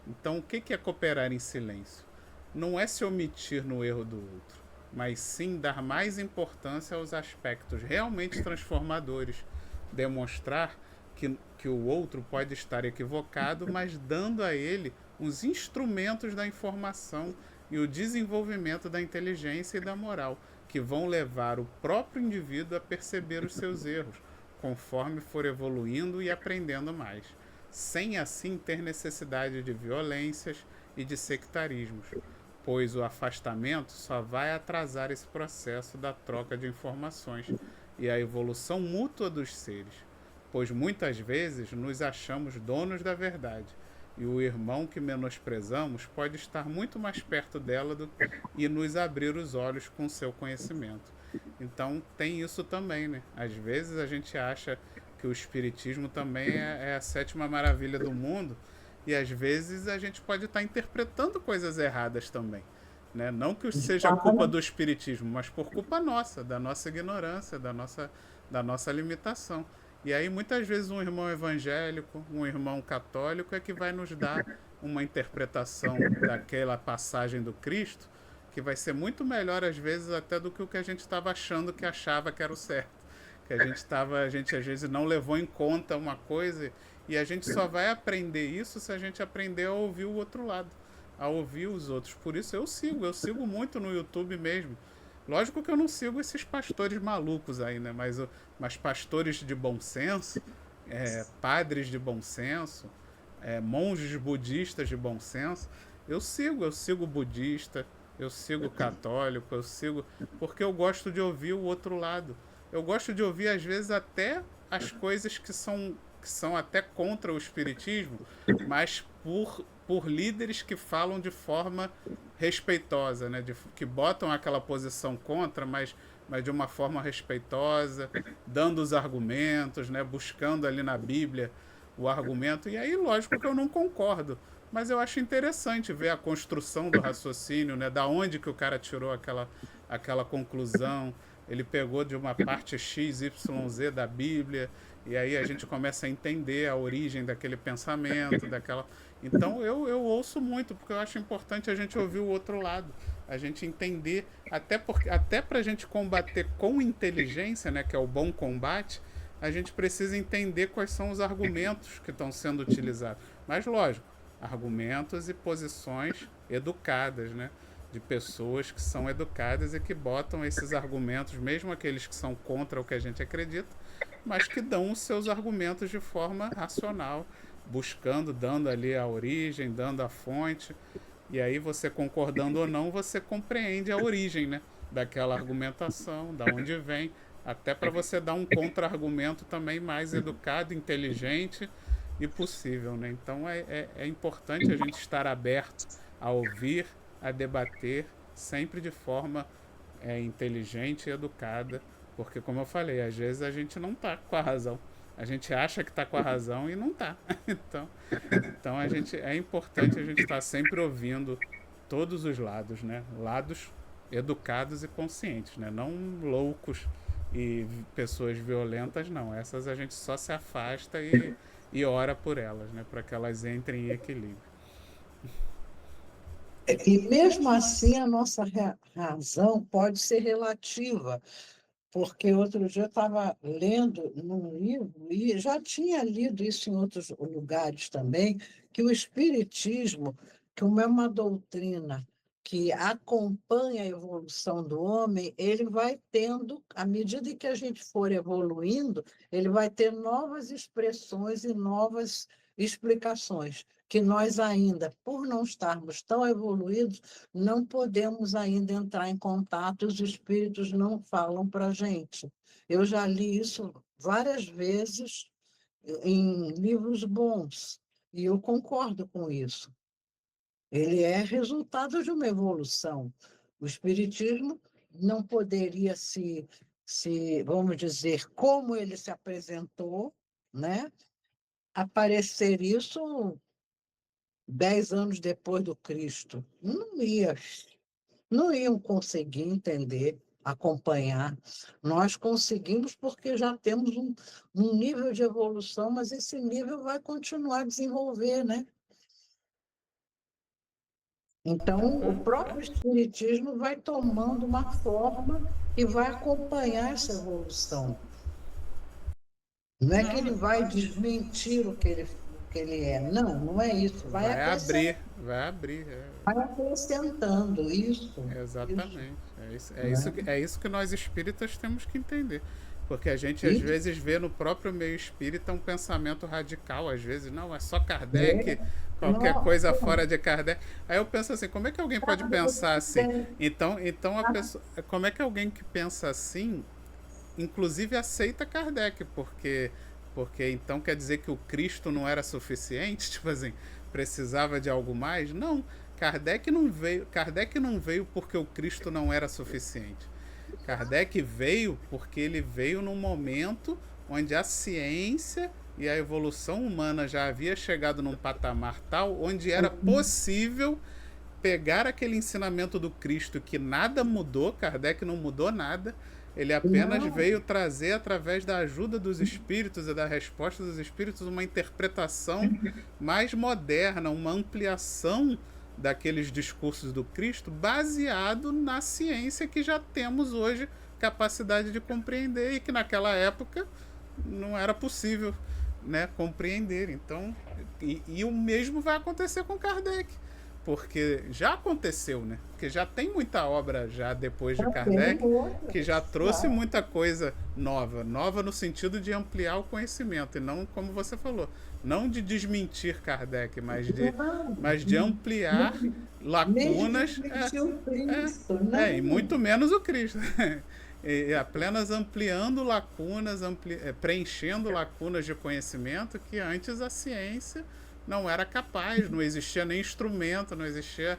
Então, o que é cooperar em silêncio? Não é se omitir no erro do outro, mas sim dar mais importância aos aspectos realmente transformadores, demonstrar que o outro pode estar equivocado, mas dando a ele os instrumentos da informação e o desenvolvimento da inteligência e da moral, que vão levar o próprio indivíduo a perceber os seus erros, conforme for evoluindo e aprendendo mais, sem assim ter necessidade de violências e de sectarismos, pois o afastamento só vai atrasar esse processo da troca de informações e a evolução mútua dos seres, pois muitas vezes nos achamos donos da verdade e o irmão que menosprezamos pode estar muito mais perto dela e nos abrir os olhos com seu conhecimento. Então tem isso também, né? Às vezes a gente acha que o espiritismo também é a sétima maravilha do mundo e às vezes a gente pode estar interpretando coisas erradas também. Né? Não que seja culpa do espiritismo, mas por culpa nossa, da nossa ignorância, da nossa limitação. E aí muitas vezes um irmão evangélico, um irmão católico é que vai nos dar uma interpretação daquela passagem do Cristo que vai ser muito melhor às vezes até do que o que a gente estava achando que achava que era o certo. Que a gente às vezes não levou em conta uma coisa e a gente só vai aprender isso se a gente aprender a ouvir o outro lado, a ouvir os outros. Por isso eu sigo muito no YouTube mesmo. Lógico que eu não sigo esses pastores malucos aí, né? Mas pastores de bom senso, padres de bom senso, monges budistas de bom senso, eu sigo budista, eu sigo católico, eu sigo porque eu gosto de ouvir o outro lado. Eu gosto de ouvir às vezes até as coisas que são até contra o espiritismo, mas por líderes que falam de forma respeitosa, né? Que botam aquela posição contra, mas de uma forma respeitosa, dando os argumentos, né? Buscando ali na Bíblia o argumento. E aí, lógico que eu não concordo, mas eu acho interessante ver a construção do raciocínio, né? Da onde que o cara tirou aquela conclusão. Ele pegou de uma parte X, Y, Z da Bíblia, e aí a gente começa a entender a origem daquele pensamento, daquela... Então eu ouço muito, porque eu acho importante a gente ouvir o outro lado, a gente entender, até para a gente combater com inteligência, né, que é o bom combate, a gente precisa entender quais são os argumentos que estão sendo utilizados. Mas, lógico, argumentos e posições educadas, né? De pessoas que são educadas e que botam esses argumentos, mesmo aqueles que são contra o que a gente acredita, mas que dão os seus argumentos de forma racional, dando ali a origem, dando a fonte, e aí você concordando ou não, você compreende a origem, né, daquela argumentação, da onde vem, até para você dar um contra-argumento também mais educado, inteligente e possível, né? Então é importante a gente estar aberto a ouvir, a debater, sempre de forma inteligente e educada, porque, como eu falei, às vezes a gente não está com a razão. A gente acha que está com a razão e não está. Então é importante a gente estar sempre ouvindo todos os lados, né? Lados educados e conscientes, né? Não loucos e pessoas violentas, não. Essas a gente só se afasta e ora por elas, né? Para que elas entrem em equilíbrio. E mesmo assim, a nossa razão pode ser relativa, porque outro dia eu estava lendo num livro, e já tinha lido isso em outros lugares também, que o Espiritismo, como é uma doutrina que acompanha a evolução do homem, ele vai tendo, à medida que a gente for evoluindo, ele vai ter novas expressões e novas explicações. que nós ainda, por não estarmos tão evoluídos, não podemos ainda entrar em contato, e os espíritos não falam para a gente. Eu já li isso várias vezes em livros bons, e eu concordo com isso. Ele é resultado de uma evolução. O espiritismo não poderia vamos dizer, como ele se apresentou, né? Aparecer isso 10 anos depois do Cristo. Não iam conseguir entender, acompanhar. Nós conseguimos porque já temos um nível de evolução, mas esse nível vai continuar a desenvolver, né? Então, o próprio Espiritismo vai tomando uma forma e vai acompanhar essa evolução. Não é que ele vai desmentir o que ele é. Não, não é isso. Vai abrir, vai abrir. Vai acrescentando isso. Exatamente. Isso. É isso que nós espíritas temos que entender. Porque a gente, às vezes, vê no próprio meio espírita um pensamento radical. Às vezes, não, é só Kardec, qualquer coisa fora de Kardec. Aí eu penso assim, como é que alguém pode pensar assim? Então a pessoa, como é que alguém que pensa assim, inclusive aceita Kardec? Porque então quer dizer que o Cristo não era suficiente? Tipo assim, precisava de algo mais? Não, Kardec não veio porque o Cristo não era suficiente. Kardec veio porque ele veio num momento onde a ciência e a evolução humana já havia chegado num patamar tal onde era possível pegar aquele ensinamento do Cristo que nada mudou, Kardec não mudou nada, ele apenas veio trazer, através da ajuda dos espíritos e da resposta dos espíritos, uma interpretação mais moderna, uma ampliação daqueles discursos do Cristo, baseado na ciência que já temos hoje capacidade de compreender e que naquela época não era possível, né, compreender. Então, e o mesmo vai acontecer com Kardec, porque já aconteceu, né? Porque já tem muita obra já depois de Kardec que já trouxe muita coisa nova no sentido de ampliar o conhecimento e não, como você falou, não de desmentir Kardec, mas de ampliar lacunas, e muito menos o Cristo. E apenas ampliando lacunas, preenchendo lacunas de conhecimento que antes a ciência não era capaz, não existia nem instrumento, não existia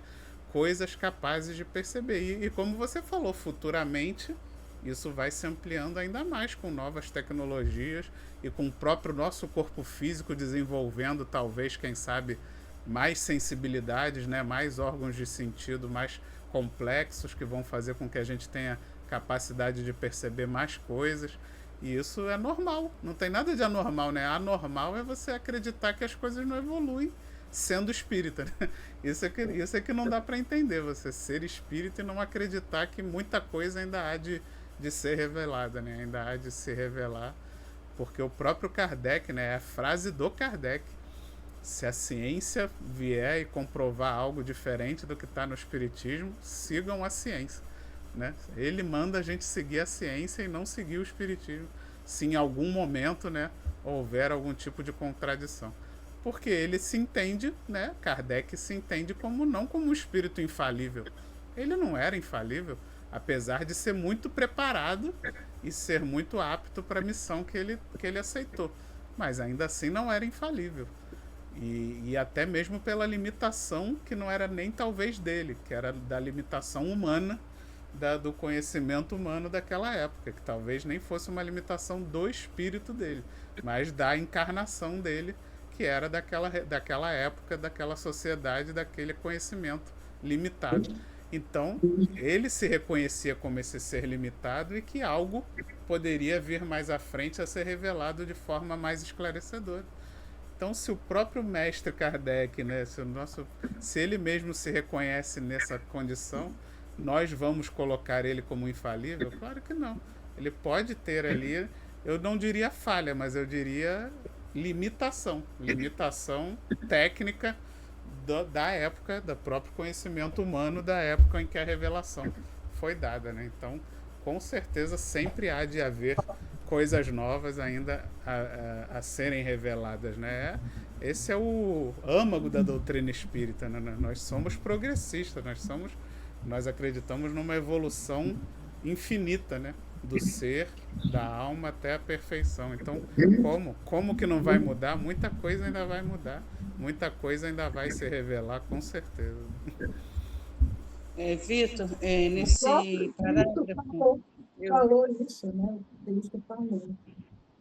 coisas capazes de perceber. E como você falou, futuramente isso vai se ampliando ainda mais com novas tecnologias e com o próprio nosso corpo físico desenvolvendo, talvez, quem sabe, mais sensibilidades, né? Mais órgãos de sentido mais complexos que vão fazer com que a gente tenha capacidade de perceber mais coisas. E isso é normal, não tem nada de anormal, né? Anormal é você acreditar que as coisas não evoluem sendo espírita, né? Isso é que não dá para entender, você ser espírita e não acreditar que muita coisa ainda há de ser revelada, né? Ainda há de se revelar, porque o próprio Kardec, né? É a frase do Kardec: se a ciência vier e comprovar algo diferente do que está no espiritismo, sigam a ciência. Né? Ele manda a gente seguir a ciência e não seguir o espiritismo, se em algum momento, né, houver algum tipo de contradição. Porque ele se entende, né, Kardec se entende não como um espírito infalível. Ele não era infalível, apesar de ser muito preparado e ser muito apto para a missão que ele aceitou. Mas ainda assim não era infalível. E até mesmo pela limitação que não era nem talvez dele, que era da limitação humana, do conhecimento humano daquela época, que talvez nem fosse uma limitação do espírito dele, mas da encarnação dele, que era daquela época, daquela sociedade, daquele conhecimento limitado. Então, ele se reconhecia como esse ser limitado e que algo poderia vir mais à frente a ser revelado de forma mais esclarecedora. Então, se o próprio mestre Kardec, né, se ele mesmo se reconhece nessa condição, nós vamos colocar ele como infalível? Claro que não. Ele pode ter ali, eu não diria falha, mas eu diria limitação técnica da época, do próprio conhecimento humano da época em que a revelação foi dada, né? Então, com certeza sempre há de haver coisas novas ainda a serem reveladas, né? Esse é o âmago da doutrina espírita, né? Nós somos progressistas, nós acreditamos numa evolução infinita, né? Do ser, da alma até a perfeição. Então, como que não vai mudar? Muita coisa ainda vai mudar, muita coisa ainda vai se revelar, com certeza. Vitor, O nesse próprio Cristo parágrafo, eu, falou isso, né? O Cristo falou.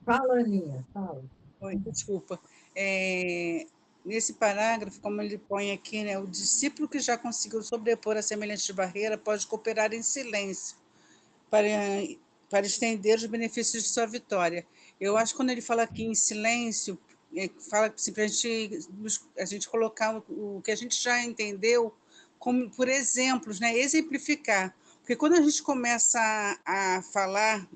Fala, Aninha, fala. oi, desculpa. É, nesse parágrafo, como ele põe aqui, né, o discípulo que já conseguiu sobrepor a semelhante barreira pode cooperar em silêncio para, para estender os benefícios de sua vitória. Eu acho que quando ele fala aqui em silêncio, fala assim, para a gente colocar o que a gente já entendeu como por exemplos, né, exemplificar. Porque quando a gente começa a falar,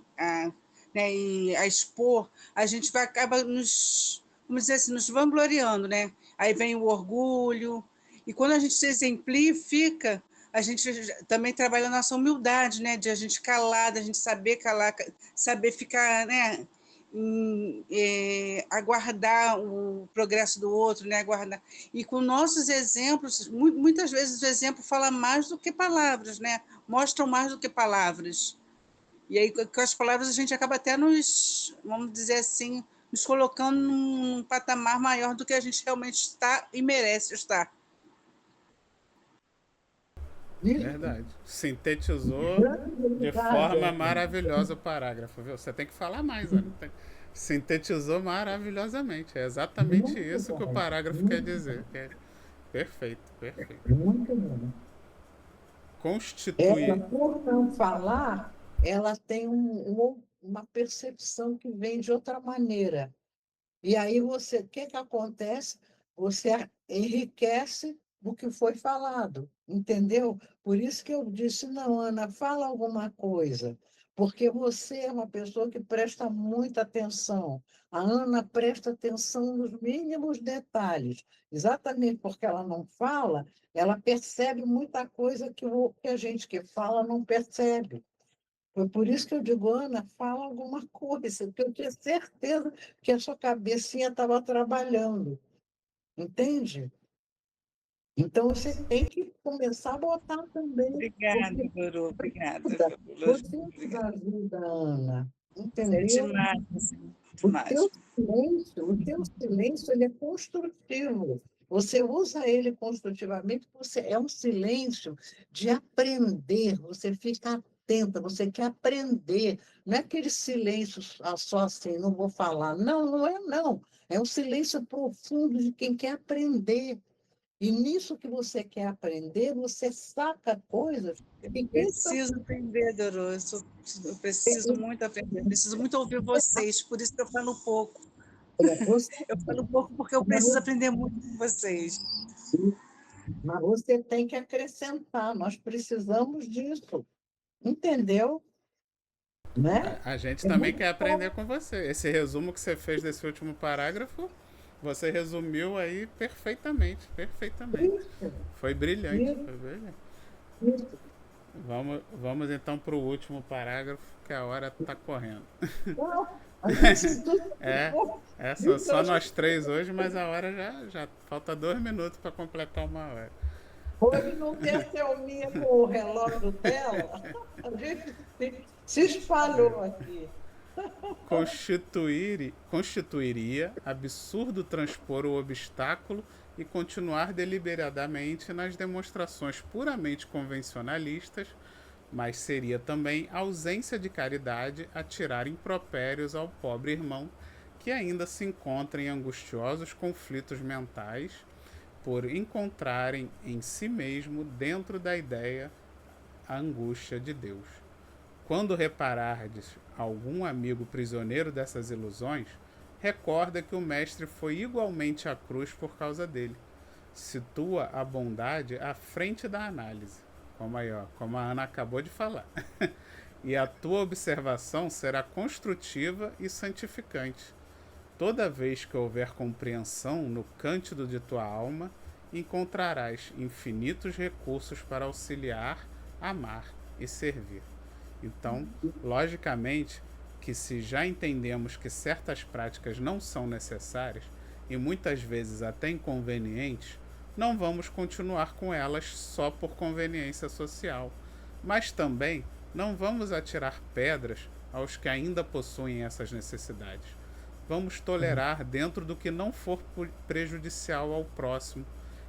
né, e a expor, a gente vai acaba nos, vamos dizer assim, nos vangloriando, né? Aí vem o orgulho, e quando a gente se exemplifica, a gente também trabalha a nossa humildade, né? De a gente calar, da gente saber calar, saber ficar, né? Aguardar o progresso do outro, né? Aguardar. E com nossos exemplos, muitas vezes o exemplo fala mais do que palavras, né? Mostram mais do que palavras. E aí, com as palavras, a gente acaba até nos, vamos dizer assim, nos colocando num patamar maior do que a gente realmente está e merece estar. Verdade. Sintetizou de forma maravilhosa o parágrafo, viu? Você tem que falar mais, olha. Sintetizou maravilhosamente. É exatamente isso que o parágrafo quer dizer. Perfeito, perfeito. Muito bom. Constituir. Ela, por não falar, ela tem uma percepção que vem de outra maneira. E aí o que acontece? Você enriquece o que foi falado, entendeu? Por isso que eu disse, não, Ana, fala alguma coisa, porque você é uma pessoa que presta muita atenção. A Ana presta atenção nos mínimos detalhes, exatamente porque ela não fala, ela percebe muita coisa que a gente que fala não percebe. Foi por isso que eu digo, Ana, fala alguma coisa, porque eu tinha certeza que a sua cabecinha estava trabalhando, entende? Então, você tem que começar a botar também, Obrigada, porque Guru. Obrigada ajuda, pelo elogio. você nos Obrigada. ajuda, Ana, Você é entendeu? demais, você é muito O demais. teu silêncio ele é construtivo. Você usa ele construtivamente, você é um silêncio de aprender, você fica atenta, você quer aprender. Não é aquele silêncio só assim, não vou falar. Não, não é não. É um silêncio profundo de quem quer aprender. E nisso que você quer aprender, você saca coisas Eu que quem está preciso aprender, Doro. Eu preciso muito aprender. Preciso muito ouvir vocês. Por isso que eu falo pouco. você, Eu falo pouco porque eu preciso aprender muito com vocês. mas você tem que acrescentar, nós precisamos disso, entendeu? Né? A gente É também muito quer aprender bom. com você. Esse resumo que você fez desse último parágrafo, você resumiu aí perfeitamente, perfeitamente. Isso, Foi brilhante, isso, foi brilhante. isso. Vamos então para o último parágrafo, que a hora está correndo. Não, a gente tudo É, só nós três hoje, mas a hora já falta 2 minutos para completar 1 hora. hoje não tem Selminha com o relógio dela, a gente se espalhou aqui. Constituiria absurdo transpor o obstáculo e continuar deliberadamente nas demonstrações puramente convencionalistas, mas seria também ausência de caridade atirar impropérios ao pobre irmão que ainda se encontra em angustiosos conflitos mentais por encontrarem em si mesmo, dentro da ideia, a angústia de Deus. Quando reparardes algum amigo prisioneiro dessas ilusões, recorda que o Mestre foi igualmente à cruz por causa dele. Situa a bondade à frente da análise, como a Ana acabou de falar. E a tua observação será construtiva e santificante. Toda vez que houver compreensão no cântido de tua alma, encontrarás infinitos recursos para auxiliar, amar e servir. Então, logicamente, que se já entendemos que certas práticas não são necessárias e muitas vezes até inconvenientes, não vamos continuar com elas só por conveniência social, mas também não vamos atirar pedras aos que ainda possuem essas necessidades. Vamos tolerar dentro do que não for prejudicial ao próximo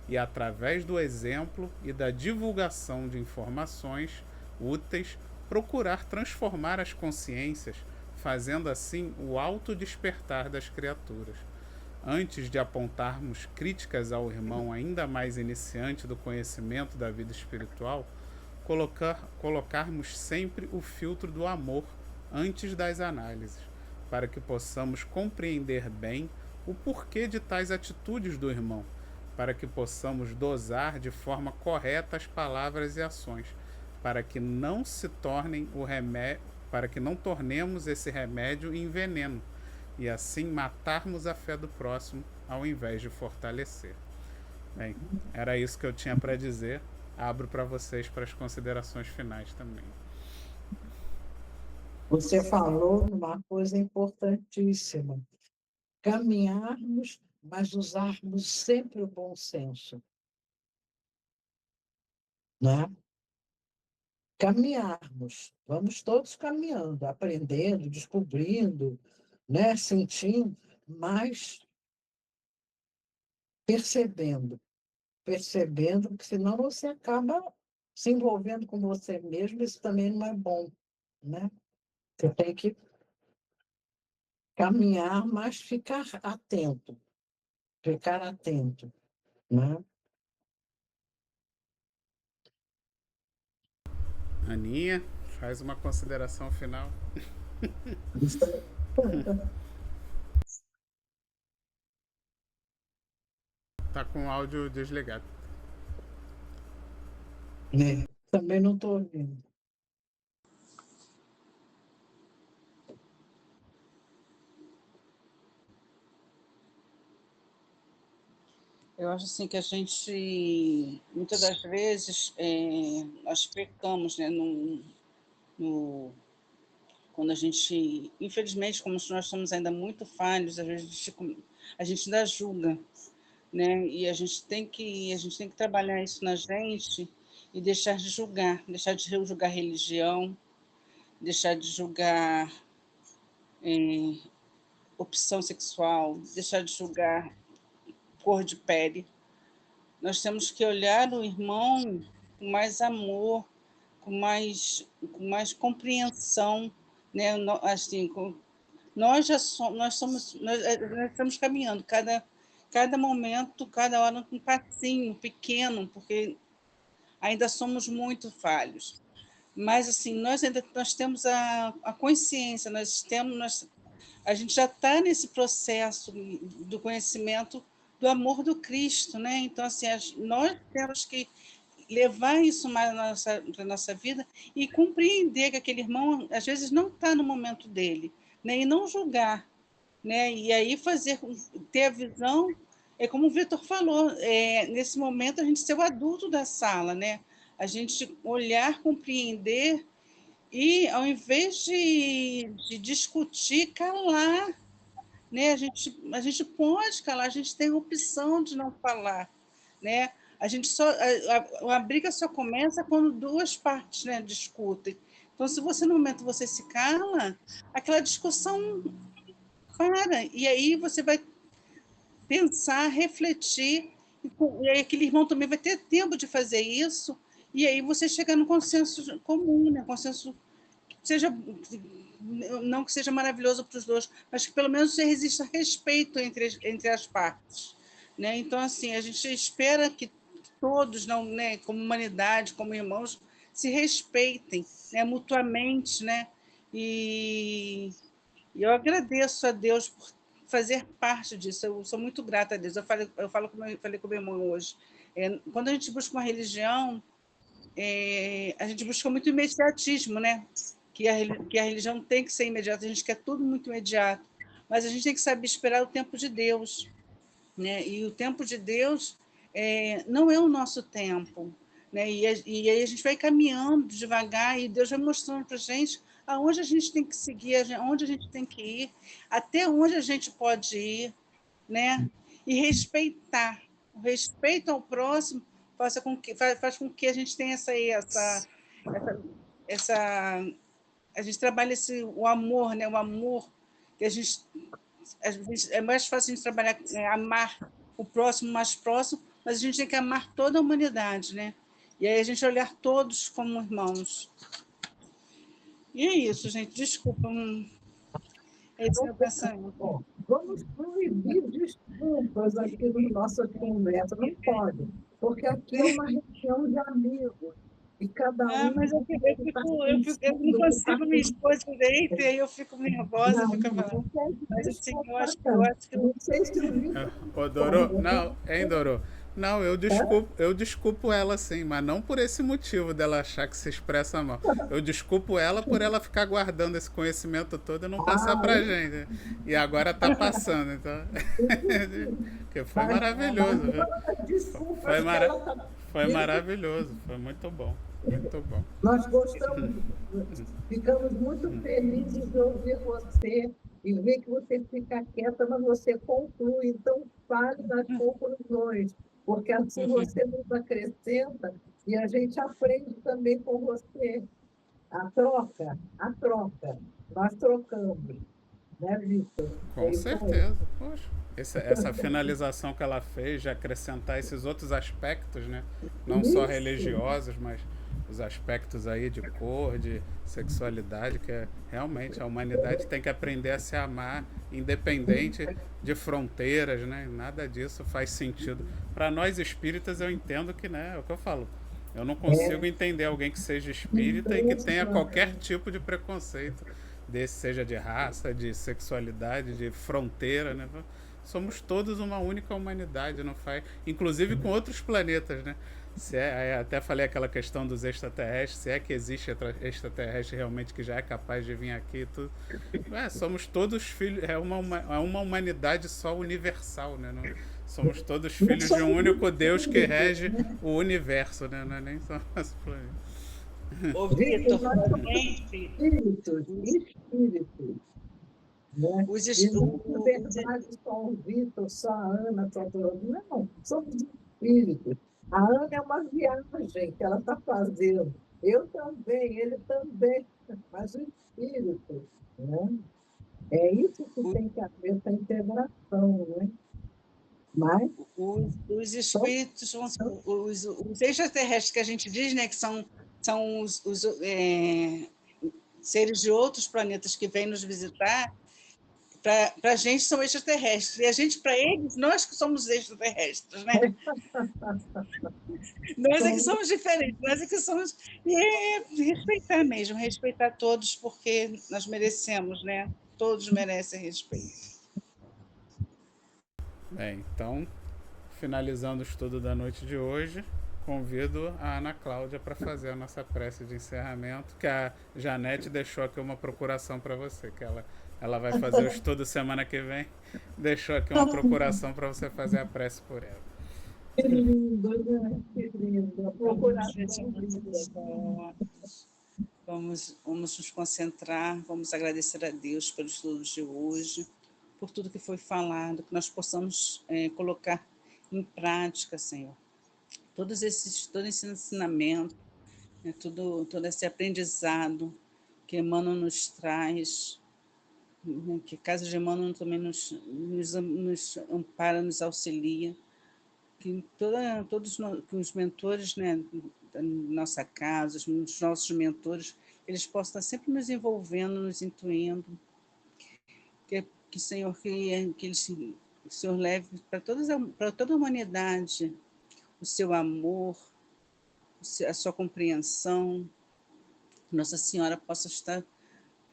e, através do exemplo e da divulgação de informações úteis, procurar transformar as consciências, fazendo assim o autodespertar das criaturas. Antes de apontarmos críticas ao irmão ainda mais iniciante do conhecimento da vida espiritual, colocarmos sempre o filtro do amor antes das análises, para que possamos compreender bem o porquê de tais atitudes do irmão, para que possamos dosar de forma correta as palavras e ações, para que não se tornem o remédio, para que não tornemos esse remédio em veneno, e assim matarmos a fé do próximo ao invés de fortalecer. Bem, era isso que eu tinha para dizer. Abro para vocês para as considerações finais também. Você falou numa coisa importantíssima: caminharmos, mas usarmos sempre o bom senso, né? Caminharmos, vamos todos caminhando, aprendendo, descobrindo, né? Sentindo, mas percebendo, que senão você acaba se envolvendo com você mesmo, isso também não é bom, né? Você tem que caminhar, mas ficar atento, né? Aninha, faz uma consideração final. Tá com o áudio desligado. Também não estou ouvindo. Eu acho assim que a gente, muitas das vezes, nós pecamos, né, quando a gente, infelizmente, como nós somos ainda muito falhos, às vezes a gente ainda julga, né? E a gente tem que trabalhar isso na gente e deixar de julgar, deixar de julgar religião, deixar de julgar opção sexual, deixar de julgar cor de pele. Nós temos que olhar o irmão com mais amor, com mais compreensão, né? Assim, nós estamos caminhando cada momento, cada hora um passinho pequeno, porque ainda somos muito falhos. Mas assim, nós temos a consciência, a gente já está nesse processo do conhecimento do amor do Cristo, né? Então assim, nós temos que levar isso mais para a nossa vida e compreender que aquele irmão às vezes não está no momento dele, né? E não julgar, né? E aí ter a visão, é como o Vitor falou, nesse momento a gente ser o adulto da sala, né? A gente olhar, compreender e, ao invés de discutir, calar, né? A gente pode calar, a gente tem a opção de não falar, né? A briga só começa quando duas partes, né, discutem. Então, se você no momento você se cala, aquela discussão para, e aí você vai pensar, refletir, e aí aquele irmão também vai ter tempo de fazer isso, e aí você chegar no consenso comum, né? Consenso que seja, não que seja maravilhoso para os dois, mas que pelo menos exista respeito entre as partes, né? Então, assim, a gente espera que todos, não, né, como humanidade, como irmãos, se respeitem, né, mutuamente, né? E eu agradeço a Deus por fazer parte disso. Eu sou muito grata a Deus. Como eu falei com meu irmão hoje. Quando a gente busca uma religião, a gente busca muito imediatismo, né? Que a religião tem que ser imediata. A gente quer tudo muito imediato. Mas a gente tem que saber esperar o tempo de Deus, né? E o tempo de Deus não é o nosso tempo. né? E aí a gente vai caminhando devagar e Deus vai mostrando para a gente aonde a gente tem que seguir, onde a gente tem que ir, até onde a gente pode ir, né? E respeitar. O respeito ao próximo faz com que a gente tenha essa a gente trabalha o amor, né? O amor que às vezes é mais fácil a gente trabalhar, amar o próximo mais próximo, mas a gente tem que amar toda a humanidade, né? E aí a gente olhar todos como irmãos. E é isso, gente. Desculpa, esse é meu pensamento. Bom, vamos proibir desculpas aqui no nossa conversa. Não pode, porque aqui é uma reunião de amigos. E cada um. Mas eu não consigo me expor direito, e aí eu fico nervosa, fico falando. Mas assim, eu acho que não sei se eu vi. Ô, Dorô, não, hein, Dorô? Não, eu desculpo ela sim, mas não por esse motivo dela achar que se expressa mal. Eu desculpo ela por ela ficar guardando esse conhecimento todo e não passar pra gente. E agora tá passando, então. Porque foi maravilhoso, viu? Foi maravilhoso, foi muito bom. Muito bom. Nós gostamos, ficamos muito felizes de ouvir você e ver que você fica quieta, mas você conclui. Então, fale das conclusões, porque assim você nos acrescenta e a gente aprende também com você. A troca, nós trocamos, né, Vitor? Com certeza, poxa. Essa finalização que ela fez de acrescentar esses outros aspectos, né? Não só religiosos, mas os aspectos aí de cor, de sexualidade, que realmente a humanidade tem que aprender a se amar, independente de fronteiras, né? Nada disso faz sentido. Para nós espíritas, eu entendo que, né? É o que eu falo. Eu não consigo entender alguém que seja espírita e que tenha qualquer tipo de preconceito, desse seja de raça, de sexualidade, de fronteira, né? Somos todos uma única humanidade, não faz, inclusive com outros planetas, né? Até falei aquela questão dos extraterrestres, se é que existe extraterrestre realmente que já é capaz de vir aqui e tudo. Somos todos filhos, é uma humanidade só universal, né? Não, somos todos filhos de um único Deus que rege o universo, né? Não é nem só nosso planeta. Ô, Vitor, espírito. Né? Os não é verdade só o Vitor, só a Ana, só todo. Não, somos espíritos. A Ana é uma viagem que ela está fazendo. Eu também, ele também, mas o espírito. Né? É isso que tem que haver, essa integração. Né? Mas, os espíritos, os extraterrestres que a gente diz, né, que são os seres de outros planetas que vêm nos visitar, para a gente são extraterrestres. E a gente, para eles, nós que somos extraterrestres, né? Nós é que somos diferentes, nós é que somos. E respeitar mesmo, respeitar todos, porque nós merecemos, né? Todos merecem respeito. Bem, então, finalizando o estudo da noite de hoje, convido a Ana Cláudia para fazer a nossa prece de encerramento, que a Janete deixou aqui uma procuração para você, que ela vai fazer o estudo semana que vem, deixou aqui uma procuração para você fazer a prece por ela. Que lindo, né? Que lindo. Vamos nos concentrar, vamos agradecer a Deus pelos estudos de hoje, por tudo que foi falado, que nós possamos colocar em prática, Senhor. Todo esse ensinamento, né, todo esse aprendizado que Emmanuel nos traz, né, que a Casa de Emmanuel também nos ampara, nos auxilia, que todos os mentores, né, da nossa casa, os nossos mentores, eles possam estar sempre nos envolvendo, nos intuindo, que Senhor, o Senhor leve para toda a humanidade o seu amor, a sua compreensão, Nossa Senhora possa estar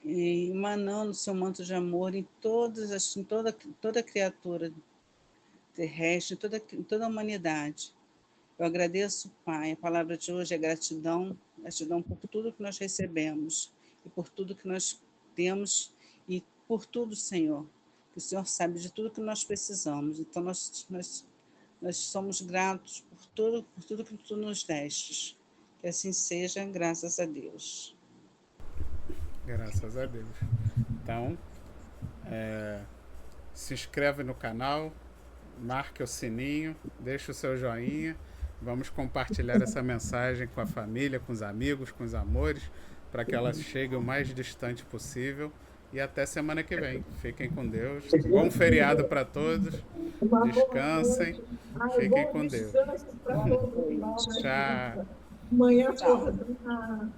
emanando o seu manto de amor em toda criatura terrestre, em toda a humanidade. Eu agradeço, Pai, a palavra de hoje é gratidão por tudo que nós recebemos e por tudo que nós temos e por tudo, Senhor, que o Senhor sabe de tudo que nós precisamos. Então, nós Nós somos gratos por tudo que tu nos destes. Que assim seja, graças a Deus. Graças a Deus. Então, se inscreve no canal, marque o sininho, deixa o seu joinha. Vamos compartilhar essa mensagem com a família, com os amigos, com os amores, para que ela chegue o mais distante possível. E até semana que vem. Fiquem com Deus. Bom feriado para todos. Descansem. Fiquem com Deus. Descanso para todos nós. Tchau. Amanhã Tchau. acordar